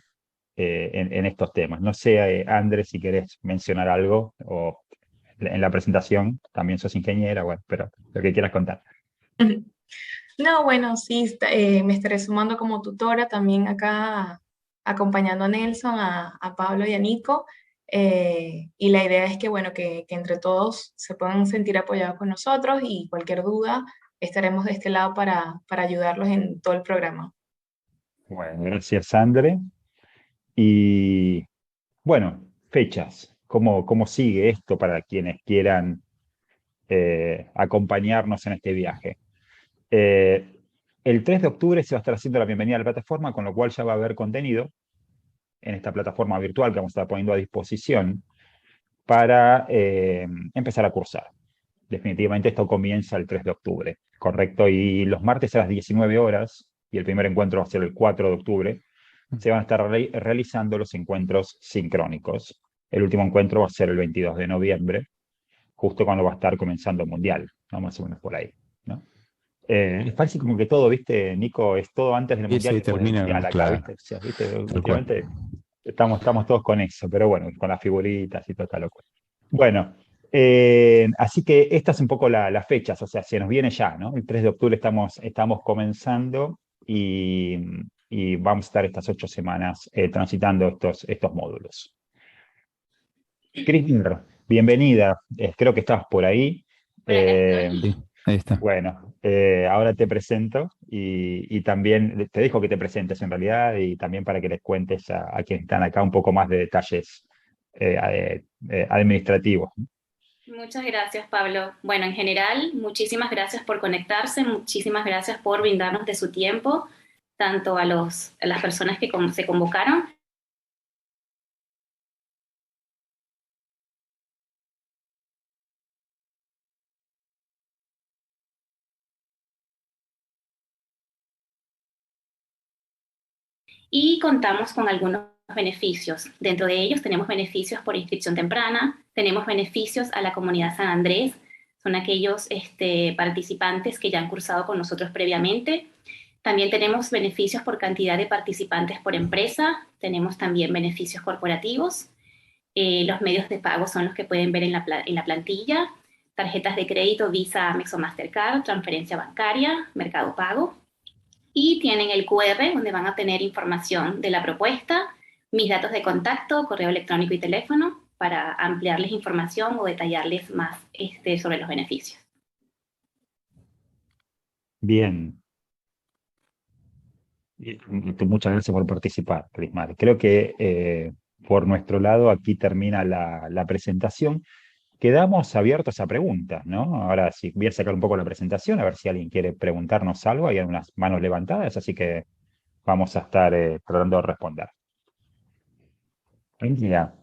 en estos temas. No sé, Andrés, si querés mencionar algo o en la presentación, también sos ingeniera, bueno, pero lo que quieras contar. No, bueno, sí, me estaré sumando como tutora también acá, acompañando a Nelson, a Pablo y a Nico. Y la idea es que, bueno, que entre todos se puedan sentir apoyados con nosotros y cualquier duda estaremos de este lado para ayudarlos en todo el programa. Bueno, gracias, André. Y bueno, fechas. ¿Cómo sigue esto para quienes quieran acompañarnos en este viaje? El 3 de octubre se va a estar haciendo la bienvenida a la plataforma, con lo cual ya va a haber contenido en esta plataforma virtual que vamos a estar poniendo a disposición para empezar a cursar. Definitivamente esto comienza el 3 de octubre, ¿correcto? Y los martes a las 19 horas, y el primer encuentro va a ser el 4 de octubre, se van a estar realizando los encuentros sincrónicos. El último encuentro va a ser el 22 de noviembre, justo cuando va a estar comenzando el Mundial, ¿no? Más o menos por ahí, ¿no? Es fácil como que todo, ¿viste, Nico? Es todo antes del Y Mundial y se después del termina, Mundial acá, claro, ¿viste? O sea, ¿viste? tal cual. Últimamente estamos todos con eso, pero bueno, con las figuritas y toda esta locura. Bueno, así que estas es un poco las fechas, o sea, se nos viene ya, ¿no? El 3 de octubre estamos comenzando y vamos a estar estas 8 semanas transitando estos módulos. Cristina, bienvenida. Creo que estabas por ahí. Por acá estoy. Sí, ahí está. Bueno, ahora te presento y también te dejo que te presentes en realidad y también para que les cuentes a quienes están acá un poco más de detalles administrativos. Muchas gracias, Pablo. Bueno, en general, muchísimas gracias por conectarse, muchísimas gracias por brindarnos de su tiempo, tanto a las personas que se convocaron. Y contamos con algunos beneficios. Dentro de ellos tenemos beneficios por inscripción temprana, tenemos beneficios a la comunidad San Andrés, son aquellos participantes que ya han cursado con nosotros previamente. También tenemos beneficios por cantidad de participantes por empresa, tenemos también beneficios corporativos. Los medios de pago son los que pueden ver en la plantilla, tarjetas de crédito, Visa, Amex o Mastercard, transferencia bancaria, Mercado Pago. Y tienen el QR donde van a tener información de la propuesta, mis datos de contacto, correo electrónico y teléfono para ampliarles información o detallarles más sobre los beneficios. Bien. Muchas gracias por participar, Crismar. Creo que por nuestro lado aquí termina la presentación. Quedamos abiertos a preguntas, ¿no? Ahora sí, voy a sacar un poco la presentación, a ver si alguien quiere preguntarnos algo. Hay algunas manos levantadas, así que vamos a estar tratando de responder. Andrea.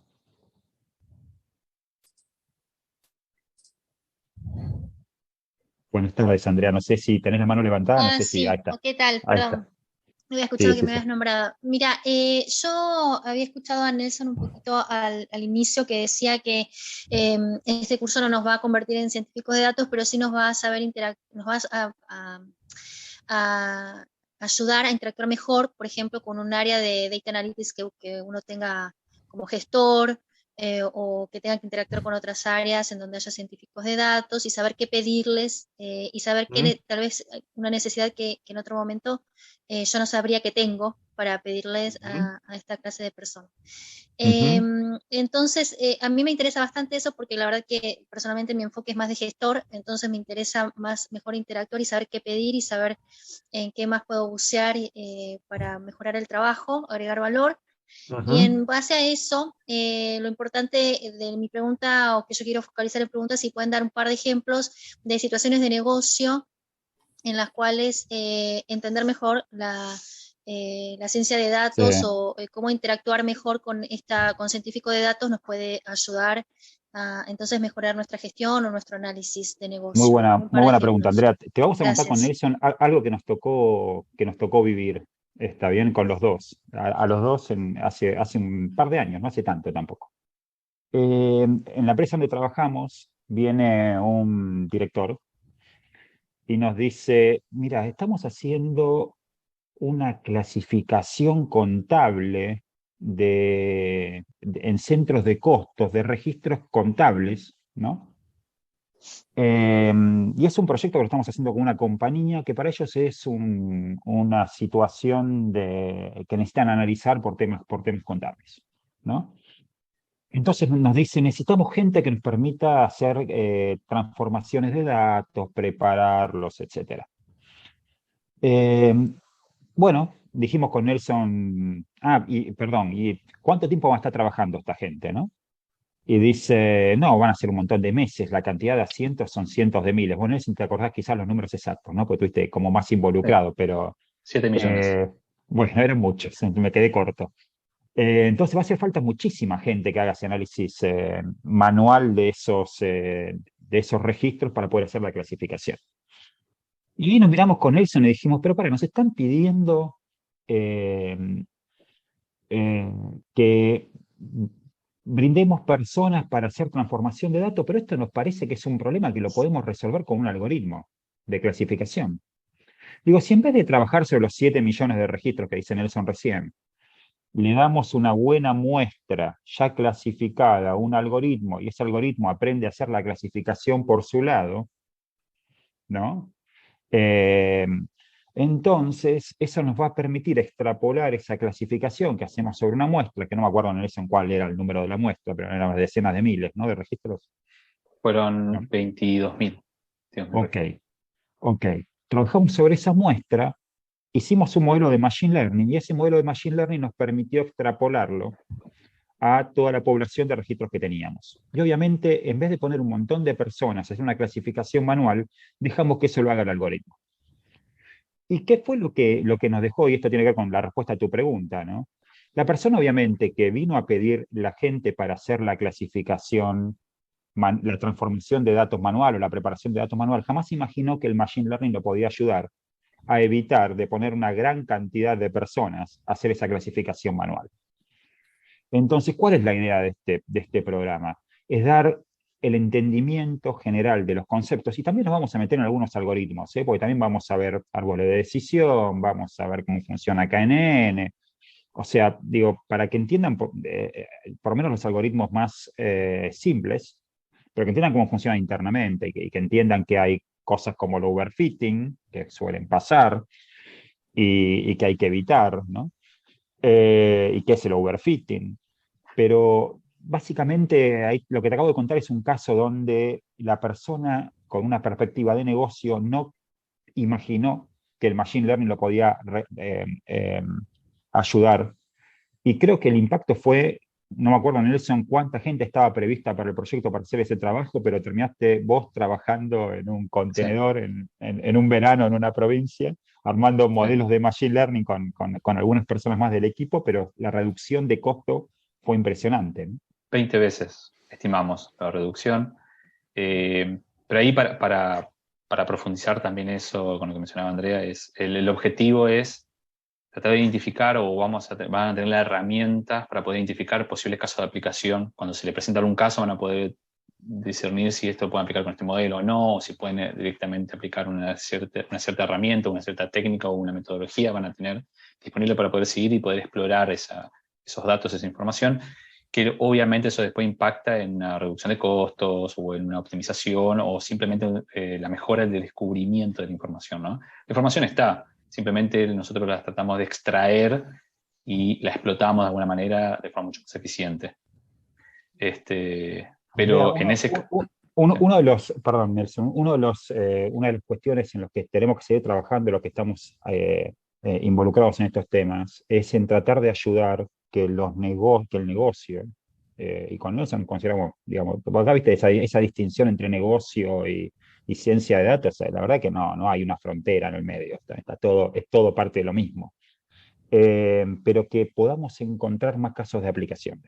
Buenas tardes, Andrea. No sé si tenés la mano levantada, no sé si... Ahí Sí, está. o qué tal, Ahí está. perdón. No había Sí, escuchado que sí, me sí. habías nombrado. Mira, yo había escuchado a Nelson un poquito al inicio que decía que este curso no nos va a convertir en científicos de datos, pero sí nos va a saber nos va a ayudar a interactuar mejor, por ejemplo, con un área de data analytics que uno tenga como gestor, o que tenga que interactuar con otras áreas en donde haya científicos de datos y saber qué pedirles y saber que tal vez una necesidad que en otro momento yo no sabría que tengo para pedirles a esta clase de personas. Entonces, a mí me interesa bastante eso porque la verdad que personalmente mi enfoque es más de gestor, entonces me interesa mejor interactuar y saber qué pedir y saber en qué más puedo bucear para mejorar el trabajo, agregar valor. Y en base a eso, lo importante de mi pregunta, o que yo quiero focalizar en preguntas, si pueden dar un par de ejemplos de situaciones de negocio en las cuales entender mejor la ciencia de datos Sí. o cómo interactuar mejor con científico de datos nos puede ayudar a entonces mejorar nuestra gestión o nuestro análisis de Muy negocio. buena, Un muy par de buena pregunta, ejemplos. Andrea. Te vamos a contar con Gracias. Nelson algo que nos tocó vivir. Está bien con los dos. A los dos hace un par de años, no hace tanto tampoco. En la empresa donde trabajamos viene un director y nos dice, mira, estamos haciendo una clasificación contable en centros de costos de registros contables, ¿no? Y es un proyecto que lo estamos haciendo con una compañía que para ellos es una situación que necesitan analizar por temas contables, ¿no? Entonces nos dicen, necesitamos gente que nos permita hacer transformaciones de datos, prepararlos, etc. Bueno, dijimos con Nelson, perdón, ¿y cuánto tiempo va a estar trabajando esta gente, no? Y dice, no, van a ser un montón de meses, la cantidad de asientos son cientos de miles. Bueno, Nelson, te acordás quizás los números exactos, ¿no? Porque tú estuviste como más Sí, involucrado, pero 7 millones. bueno, eran muchos, me quedé corto. Entonces va a hacer falta muchísima gente que haga ese análisis manual de esos registros para poder hacer la clasificación. Y ahí nos miramos con Nelson y dijimos, pero para, nos están pidiendo eh, eh, que brindemos personas para hacer transformación de datos, pero esto nos parece que es un problema que lo podemos resolver con un algoritmo de clasificación. Digo, si en vez de trabajar sobre los 7 millones de registros que dice Nelson recién, le damos una buena muestra ya clasificada a un algoritmo y ese algoritmo aprende a hacer la clasificación por su lado, ¿no? Eh, entonces, eso nos va a permitir extrapolar esa clasificación que hacemos sobre una muestra, que no me acuerdo en cuál era el número de la muestra, pero eran decenas de miles, ¿no? De registros. Fueron ¿No? 22.000. Ok, ok. Trabajamos sobre esa muestra, hicimos un modelo de Machine Learning y ese modelo de Machine Learning nos permitió extrapolarlo a toda la población de registros que teníamos. Y obviamente, en vez de poner un montón de personas a hacer una clasificación manual, dejamos que eso lo haga el algoritmo. ¿Y qué fue lo que nos dejó? Y esto tiene que ver con la respuesta a tu pregunta, ¿no? La persona, obviamente, que vino a pedir la gente para hacer la clasificación, la transformación de datos manual o la preparación de datos manual, jamás imaginó que el Machine Learning lo podía ayudar a evitar de poner una gran cantidad de personas a hacer esa clasificación manual. Entonces, ¿cuál es la idea de este programa? Es dar el entendimiento general de los conceptos y también nos vamos a meter en algunos algoritmos, porque también vamos a ver árboles de decisión, vamos a ver cómo funciona KNN, o sea, digo, para que entiendan por lo menos los algoritmos más simples, pero que entiendan cómo funciona internamente y que entiendan que hay cosas como el overfitting, que suelen pasar y que hay que evitar, ¿no? Y qué es el overfitting. Pero básicamente ahí, lo que te acabo de contar es un caso donde la persona con una perspectiva de negocio no imaginó que el Machine Learning lo podía ayudar. Y creo que el impacto fue, no me acuerdo, Nelson, cuánta gente estaba prevista para el proyecto para hacer ese trabajo, pero terminaste vos trabajando en un Sí, contenedor en un verano en una provincia, armando sí. modelos de Machine Learning con algunas personas más del equipo, pero la reducción de costo fue impresionante, ¿no? 20 veces estimamos la reducción. Pero ahí para profundizar también eso con lo que mencionaba Andrea, el objetivo es tratar de identificar o van a tener las herramientas para poder identificar posibles casos de aplicación. Cuando se le presenta algún caso van a poder discernir si esto puede aplicar con este modelo o no, o si pueden directamente aplicar una cierta herramienta, una cierta técnica o una metodología, van a tener disponible para poder seguir y poder explorar esos datos, esa información, que obviamente eso después impacta en una reducción de costos o en una optimización o simplemente la mejora del descubrimiento de la información, ¿no? La información está, simplemente nosotros la tratamos de extraer y la explotamos de alguna manera de forma mucho más eficiente. Andrea, Pero en ese... uno de los, perdón, Nelson, una de las cuestiones en las que tenemos que seguir trabajando, los que estamos involucrados en estos temas, es en tratar de ayudar que que el negocio, y con Nelson consideramos, digamos, acá viste esa distinción entre negocio y ciencia de datos, la verdad que no hay una frontera en el medio, es todo parte de lo mismo. Pero que podamos encontrar más casos de aplicación.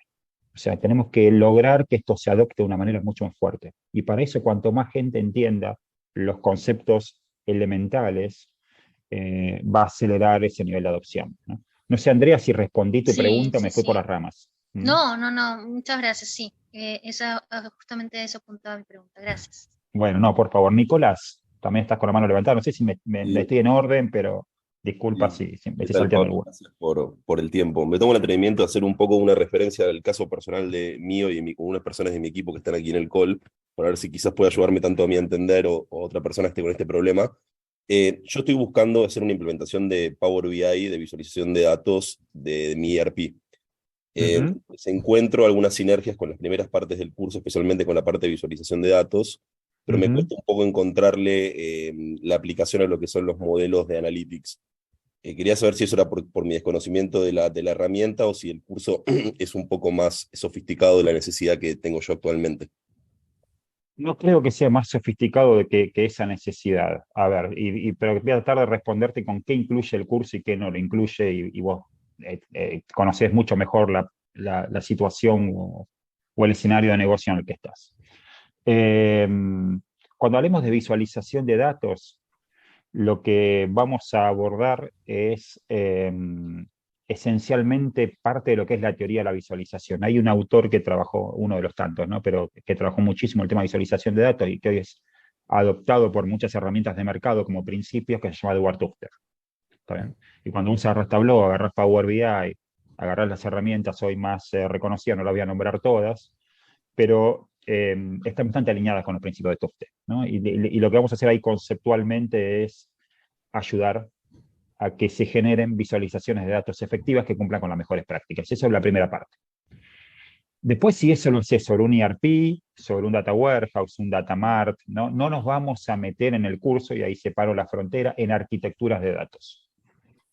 O sea, tenemos que lograr que esto se adopte de una manera mucho más fuerte. Y para eso, cuanto más gente entienda los conceptos elementales, va a acelerar ese nivel de adopción, ¿no? No sé, Andrea, si respondí tu Sí, pregunta o sí, me fui por sí. las ramas. ¿Mm? No, muchas gracias, sí. Justamente eso apuntaba mi pregunta. Gracias. Bueno, no, por favor. Nicolás, también estás con la mano levantada. No sé si estoy en orden, pero Disculpa Sí, si me ¿qué estoy tal, salteando Pablo? alguno. Gracias por el tiempo. Me tomo el atrevimiento de hacer un poco una referencia al caso personal de mío y con unas personas de mi equipo que están aquí en el call, para ver si quizás puede ayudarme tanto a mí a entender o otra persona esté con este problema. Yo estoy buscando hacer una implementación de Power BI, de visualización de datos de mi ERP. Ujú. Pues encuentro algunas sinergias con las primeras partes del curso, especialmente con la parte de visualización de datos, pero me Ujú. cuesta un poco encontrarle la aplicación a lo que son los modelos de analytics. Quería saber si eso era por mi desconocimiento de la herramienta o si el curso es un poco más sofisticado de la necesidad que tengo yo actualmente. No creo que sea más sofisticado que esa necesidad. A ver, pero voy a tratar de responderte con qué incluye el curso y qué no lo incluye, y vos conocés mucho mejor la situación o el escenario de negocio en el que estás. Eh, Cuando hablemos de visualización de datos, lo que vamos a abordar es esencialmente parte de lo que es la teoría de la visualización. Hay un autor que trabajó, uno de los tantos, ¿no? Pero que trabajó muchísimo el tema de visualización de datos y que hoy es adoptado por muchas herramientas de mercado como principios, que se llama Edward Tufte. ¿Está bien? Y cuando uno agarras Tableau, agarras Power BI, agarras las herramientas hoy más reconocidas, no las voy a nombrar todas, pero están bastante alineadas con los principios de Tufte, ¿no? Y lo que vamos a hacer ahí conceptualmente es ayudar a que se generen visualizaciones de datos efectivas que cumplan con las mejores prácticas. Esa es la primera parte. Después, si eso lo sé sobre un ERP, sobre un data warehouse, un data mart, no nos vamos a meter en el curso, y ahí separo la frontera, en arquitecturas de datos.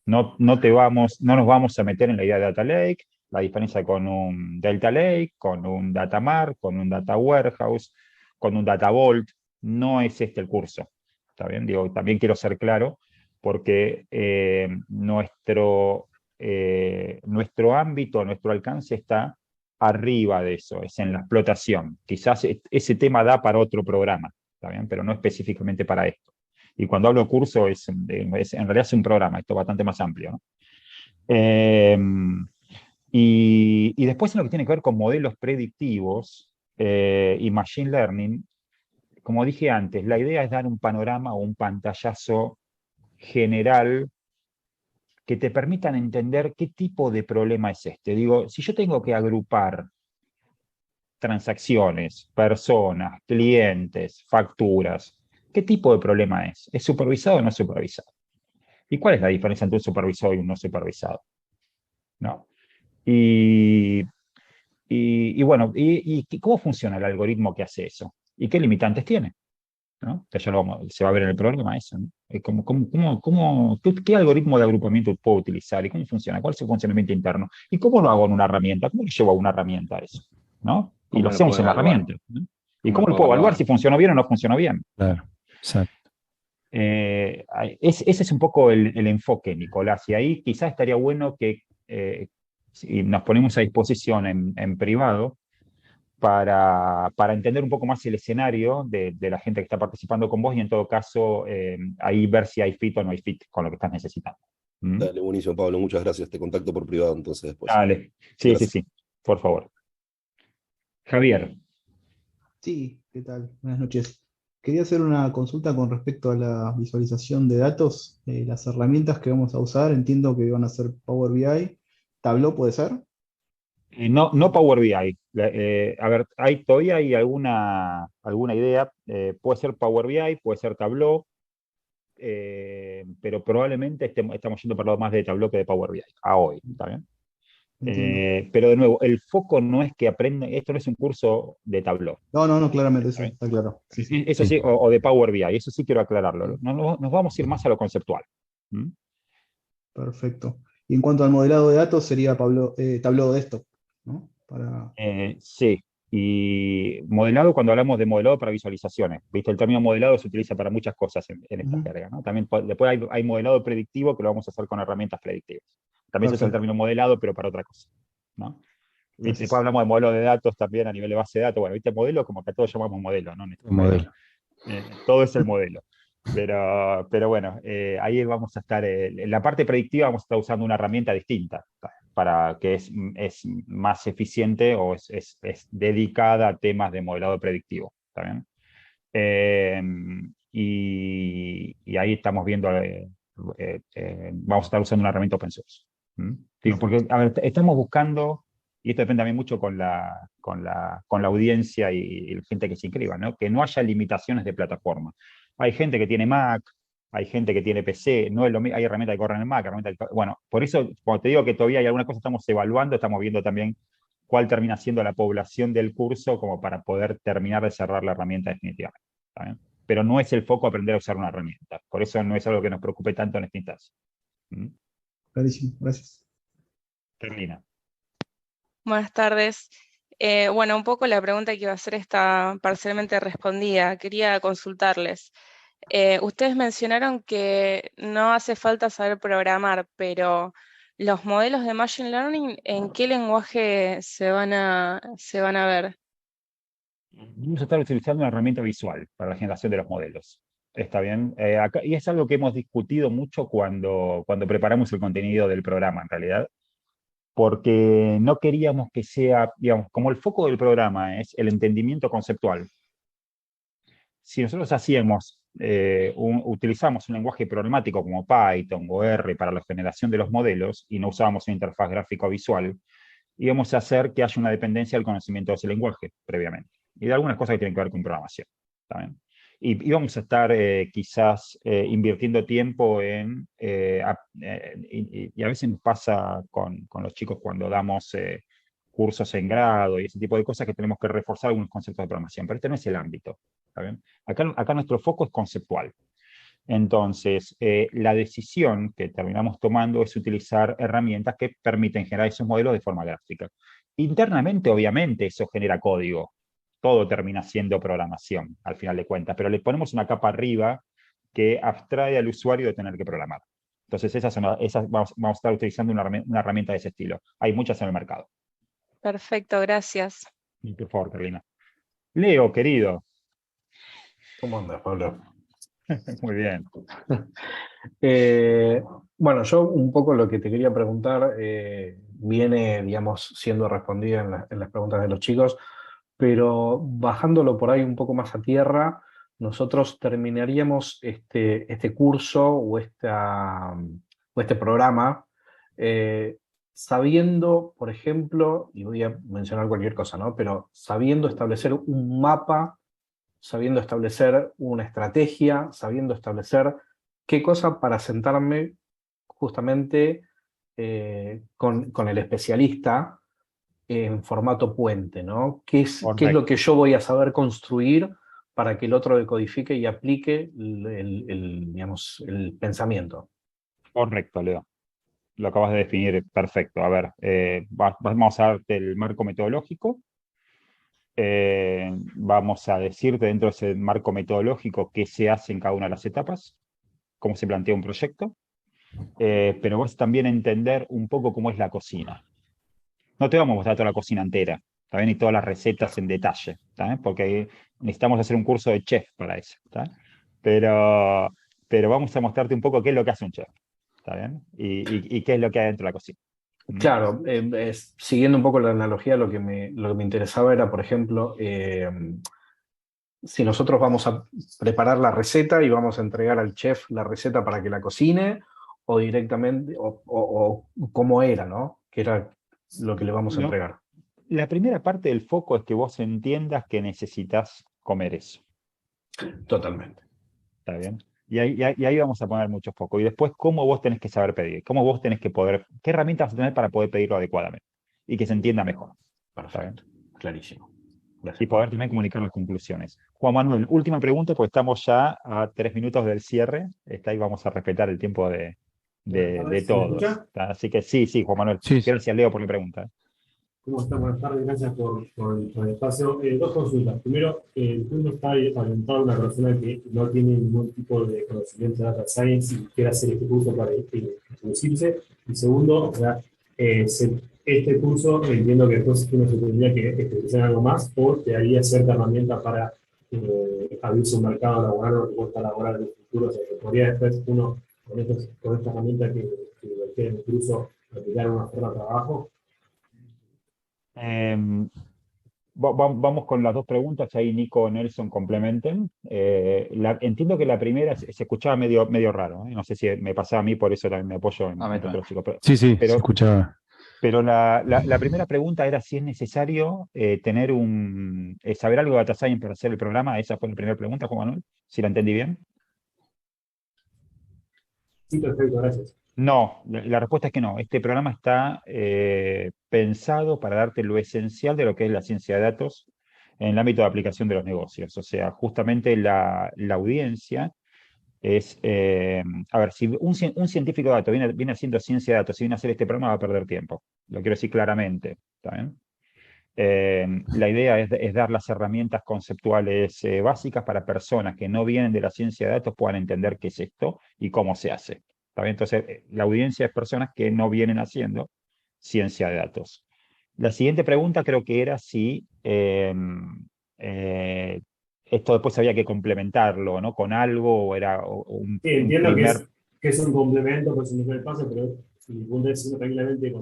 No nos vamos a meter en la idea de data lake, la diferencia con un delta lake, con un data mart, con un data warehouse, con un data vault. No es este el curso. ¿Está bien? Digo, también quiero ser claro, porque nuestro ámbito, nuestro alcance está arriba de eso, es en la explotación. Quizás ese tema da para otro programa, ¿está bien? Pero no específicamente para esto. Y cuando hablo curso, en realidad es un programa, esto es bastante más amplio, ¿no? Eh, y después en lo que tiene que ver con modelos predictivos y machine learning, como dije antes, la idea es dar un panorama o un pantallazo general que te permitan entender qué tipo de problema es este. Digo, si yo tengo que agrupar transacciones, personas, clientes, facturas, ¿qué tipo de problema es? ¿Es supervisado o no supervisado? ¿Y cuál es la diferencia entre un supervisado y un no supervisado? ¿No? Y, bueno, ¿cómo funciona el algoritmo que hace eso? ¿Y qué limitantes tiene? ¿No? Que se va a ver en el programa eso, ¿no? ¿Qué algoritmo de agrupamiento puedo utilizar? ¿Y cómo funciona? ¿Cuál es su funcionamiento interno? ¿Y cómo lo hago en una herramienta? ¿Cómo lo llevo a una herramienta eso? ¿No? Y lo ¿Cómo lo hacemos puedo en la evaluar? herramienta, ¿no? ¿Y ¿Cómo lo cómo lo puedo puedo evaluar si evaluar? funcionó bien o no funcionó bien? Claro, exacto. Ese es un poco el enfoque, Nicolás, y ahí quizás estaría bueno que si nos ponemos a disposición en privado para entender un poco más el escenario de la gente que está participando con vos, y en todo caso ahí ver si hay fit o no hay fit con lo que estás necesitando. ¿Mm? Dale, buenísimo, Pablo, muchas gracias. Te contacto por privado entonces después. Dale, sí, sí, Gracias. sí, por favor. Javier, Sí, ¿qué tal? Buenas noches. Quería hacer una consulta con respecto a la visualización de datos. Las herramientas que vamos a usar, entiendo que van a ser Power BI. ¿Tableau puede ser? no Power BI. A ver, todavía hay alguna idea. Puede ser Power BI, puede ser Tableau, pero probablemente estamos yendo por el lado más de Tableau que de Power BI, a hoy, ¿está bien? Entiendo. Pero de nuevo, el foco no es que aprenda, esto no es un curso de Tableau, No, no, no, claramente, ¿está eso bien? está claro. Sí, sí. Eso Sí. sí, o de Power BI, eso sí quiero aclararlo. Nos vamos a ir más a lo conceptual. ¿Mm? Perfecto. Y en cuanto al modelado de datos, sería Tableau Desktop, ¿no? Sí, y modelado, cuando hablamos de modelado para visualizaciones, ¿viste? El término modelado se utiliza para muchas cosas en esta Ujú. jerga, ¿no? También después hay modelado predictivo, que lo vamos a hacer con herramientas predictivas. También se usa el Perfecto, término modelado, pero para otra cosa, ¿no? ¿Viste? Después gracias. hablamos de modelo de datos también a nivel de base de datos. Bueno, ¿viste? Modelo, como que todos llamamos modelo, ¿no? En este Un tema. modelo. Todo es el modelo. Pero bueno, ahí vamos a estar, en la parte predictiva vamos a estar usando una herramienta distinta, para que es más eficiente o es dedicada a temas de modelado predictivo. ¿Está bien? Y ahí estamos viendo vamos a estar usando una herramienta open source. Digo, porque, a ver, estamos buscando, y esto depende también mucho con la audiencia y la gente que se inscriba, ¿no? Que no haya limitaciones de plataforma. Hay gente que tiene Mac, hay gente que tiene PC, no es lo mismo, hay herramientas que corren en Mac, bueno, por eso, cuando te digo que todavía hay algunas cosas que estamos evaluando, estamos viendo también cuál termina siendo la población del curso como para poder terminar de cerrar la herramienta definitivamente. ¿Está bien? Pero no es el foco aprender a usar una herramienta. Por eso no es algo que nos preocupe tanto en esta instancia. Clarísimo, gracias. Carolina. Buenas tardes. Bueno, un poco la pregunta que iba a hacer está parcialmente respondida. Quería consultarles. Ustedes mencionaron que no hace falta saber programar, pero los modelos de Machine Learning, ¿en qué lenguaje se van a ver? Vamos a estar utilizando una herramienta visual para la generación de los modelos. ¿Está bien? Y es algo que hemos discutido mucho cuando preparamos el contenido del programa, en realidad, porque no queríamos que sea, digamos, como el foco del programa es el entendimiento conceptual. Si nosotros utilizamos un lenguaje programático como Python o R para la generación de los modelos y no usábamos una interfaz gráfica o visual, íbamos a hacer que haya una dependencia del conocimiento de ese lenguaje previamente y de algunas cosas que tienen que ver con programación. ¿También? Y vamos a estar quizás invirtiendo tiempo en, y a veces nos pasa con los chicos cuando damos cursos en grado y ese tipo de cosas que tenemos que reforzar algunos conceptos de programación, pero este no es el ámbito. ¿Está bien? Acá nuestro foco es conceptual. Entonces, la decisión que terminamos tomando es utilizar herramientas que permiten generar esos modelos de forma gráfica. Internamente, obviamente, eso genera código. Todo termina siendo programación, al final de cuentas, pero le ponemos una capa arriba que abstrae al usuario de tener que programar. Entonces, vamos a estar utilizando una herramienta de ese estilo. Hay muchas en el mercado. Perfecto, gracias. Y por favor, Carolina. Leo, querido. ¿Cómo andas, Pablo? Muy bien. Bueno, yo un poco lo que te quería preguntar viene, digamos, siendo respondida en las preguntas de los chicos, pero bajándolo por ahí un poco más a tierra, nosotros terminaríamos este curso o este programa sabiendo, por ejemplo, y voy a mencionar cualquier cosa, ¿no? Pero sabiendo establecer un mapa, sabiendo establecer una estrategia, sabiendo establecer qué cosa para sentarme justamente con el especialista en formato puente, ¿no? ¿Qué es lo que yo voy a saber construir para que el otro decodifique y aplique digamos, el pensamiento? Correcto, Leo. Lo acabas de definir perfecto. A ver, vamos a darte el marco metodológico. Vamos a decirte dentro de ese marco metodológico qué se hace en cada una de las etapas, cómo se plantea un proyecto, pero vos también entender un poco cómo es la cocina. No te vamos a mostrar toda la cocina entera, ¿está bien? Y todas las recetas en detalle, ¿está bien? Porque necesitamos hacer un curso de chef para eso, ¿está bien? Pero vamos a mostrarte un poco qué es lo que hace un chef, ¿está bien? Y qué es lo que hay dentro de la cocina. Claro, siguiendo un poco la analogía, lo que me interesaba era, por ejemplo, si nosotros vamos a preparar la receta y vamos a entregar al chef la receta para que la cocine, o directamente, o cómo era, ¿no? Que era lo que le vamos a entregar. La primera parte del foco es que vos entiendas que necesitas comer eso. Totalmente. ¿Está bien? Y ahí vamos a poner mucho foco. Y después, cómo vos tenés que saber pedir, cómo vos tenés que poder, qué herramientas vas a tener para poder pedirlo adecuadamente y que se entienda mejor. Perfecto, clarísimo. Gracias. Y poder también comunicar las conclusiones. Juan Manuel, última pregunta, porque estamos ya a 3 minutos del cierre. Ahí vamos a respetar el tiempo de todos. Así que sí, Juan Manuel. Sí. Gracias, Leo, por la pregunta. ¿Cómo está? Buenas tardes, gracias por el espacio. Dos consultas. Primero, el curso está orientado a una persona que no tiene ningún tipo de conocimiento de Data Science y quiere hacer este curso para introducirse. Y segundo, o sea, este curso entiendo que después uno se tendría que especializar en algo más o te haría cierta herramienta para abrirse un mercado laboral o respuesta laboral en el futuro. O sea, que podría después uno, con esta herramienta que requiere el curso, aplicar una oferta de trabajo. Vamos con las dos preguntas, ahí Nico o Nelson complementen. Entiendo que la primera se escuchaba medio raro, ¿eh? No sé si me pasaba a mí, por eso también me apoyo en mí otros chicos. Sí, se Pero, escuchaba. pero la primera pregunta era si es necesario saber algo de Data Science para hacer el programa. Esa fue la primera pregunta, Juan Manuel, si la entendí bien. Sí, perfecto, gracias. No, la respuesta es que no. Este programa está pensado para darte lo esencial de lo que es la ciencia de datos en el ámbito de aplicación de los negocios. O sea, justamente la audiencia es, a ver, si un científico de datos viene haciendo ciencia de datos y viene a hacer este programa, va a perder tiempo. Lo quiero decir claramente. ¿Está bien? La idea es dar las herramientas conceptuales básicas para personas que no vienen de la ciencia de datos puedan entender qué es esto y cómo se hace. ¿Está bien? Entonces, la audiencia es personas que no vienen haciendo ciencia de datos. La siguiente pregunta creo que era si esto después había que complementarlo, ¿no? Con algo o era un Sí, entiendo primer... que es un complemento, pues un primer paso, pero mi punto es decirlo tranquilamente,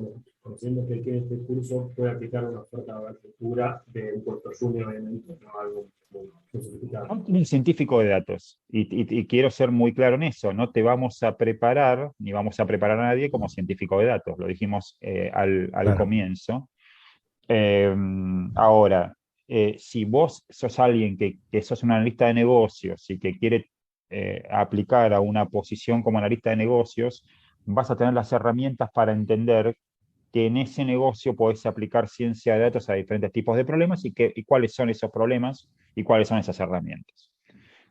conociendo que en este curso puede aplicar una oferta de arquitectura de un puesto junior, obviamente, no algo muy sofisticado. No un científico de datos, y quiero ser muy claro en eso, no te vamos a preparar, ni vamos a preparar a nadie como científico de datos, lo dijimos al Claro. comienzo. Ahora, si vos sos alguien que sos un analista de negocios y que quiere aplicar a una posición como analista de negocios, vas a tener las herramientas para entender que en ese negocio podés aplicar ciencia de datos a diferentes tipos de problemas y cuáles son esos problemas y cuáles son esas herramientas.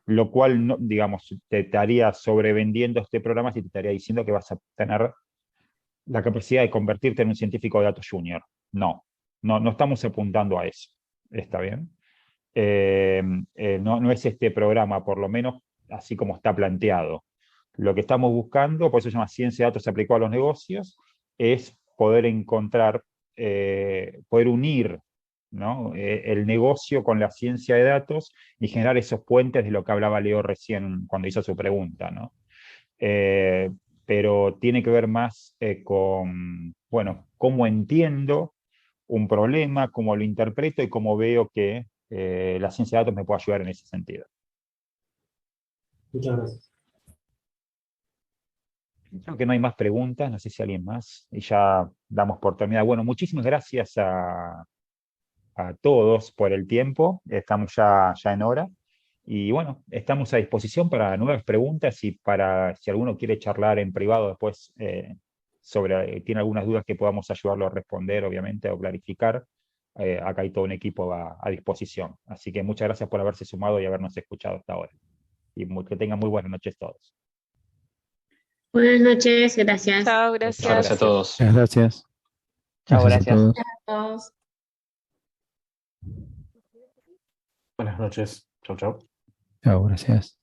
Lo cual, no, digamos, te estaría sobrevendiendo este programa si te estaría diciendo que vas a tener la capacidad de convertirte en un científico de datos junior. No estamos apuntando a eso. ¿Está bien? No es este programa, por lo menos así como está planteado. Lo que estamos buscando, por eso se llama ciencia de datos aplicado a los negocios, es poder encontrar, poder unir, ¿no? El negocio con la ciencia de datos y generar esos puentes de lo que hablaba Leo recién cuando hizo su pregunta, ¿no? Pero tiene que ver más con, bueno, cómo entiendo un problema, cómo lo interpreto y cómo veo que la ciencia de datos me puede ayudar en ese sentido. Muchas gracias. Creo que no hay más preguntas, no sé si alguien más, y ya damos por terminada. Bueno, muchísimas gracias a todos por el tiempo, estamos ya en hora, y bueno, estamos a disposición para nuevas preguntas y para si alguno quiere charlar en privado después tiene algunas dudas que podamos ayudarlo a responder, obviamente, o clarificar, acá hay todo un equipo a disposición. Así que muchas gracias por haberse sumado y habernos escuchado hasta ahora. Y que tengan muy buenas noches todos. Buenas noches, gracias. Chao, Muchas gracias a todos. Muchas gracias. Chao, Gracias a gracias. todos. A todos. Buenas noches. Chau, chau. Chao, gracias.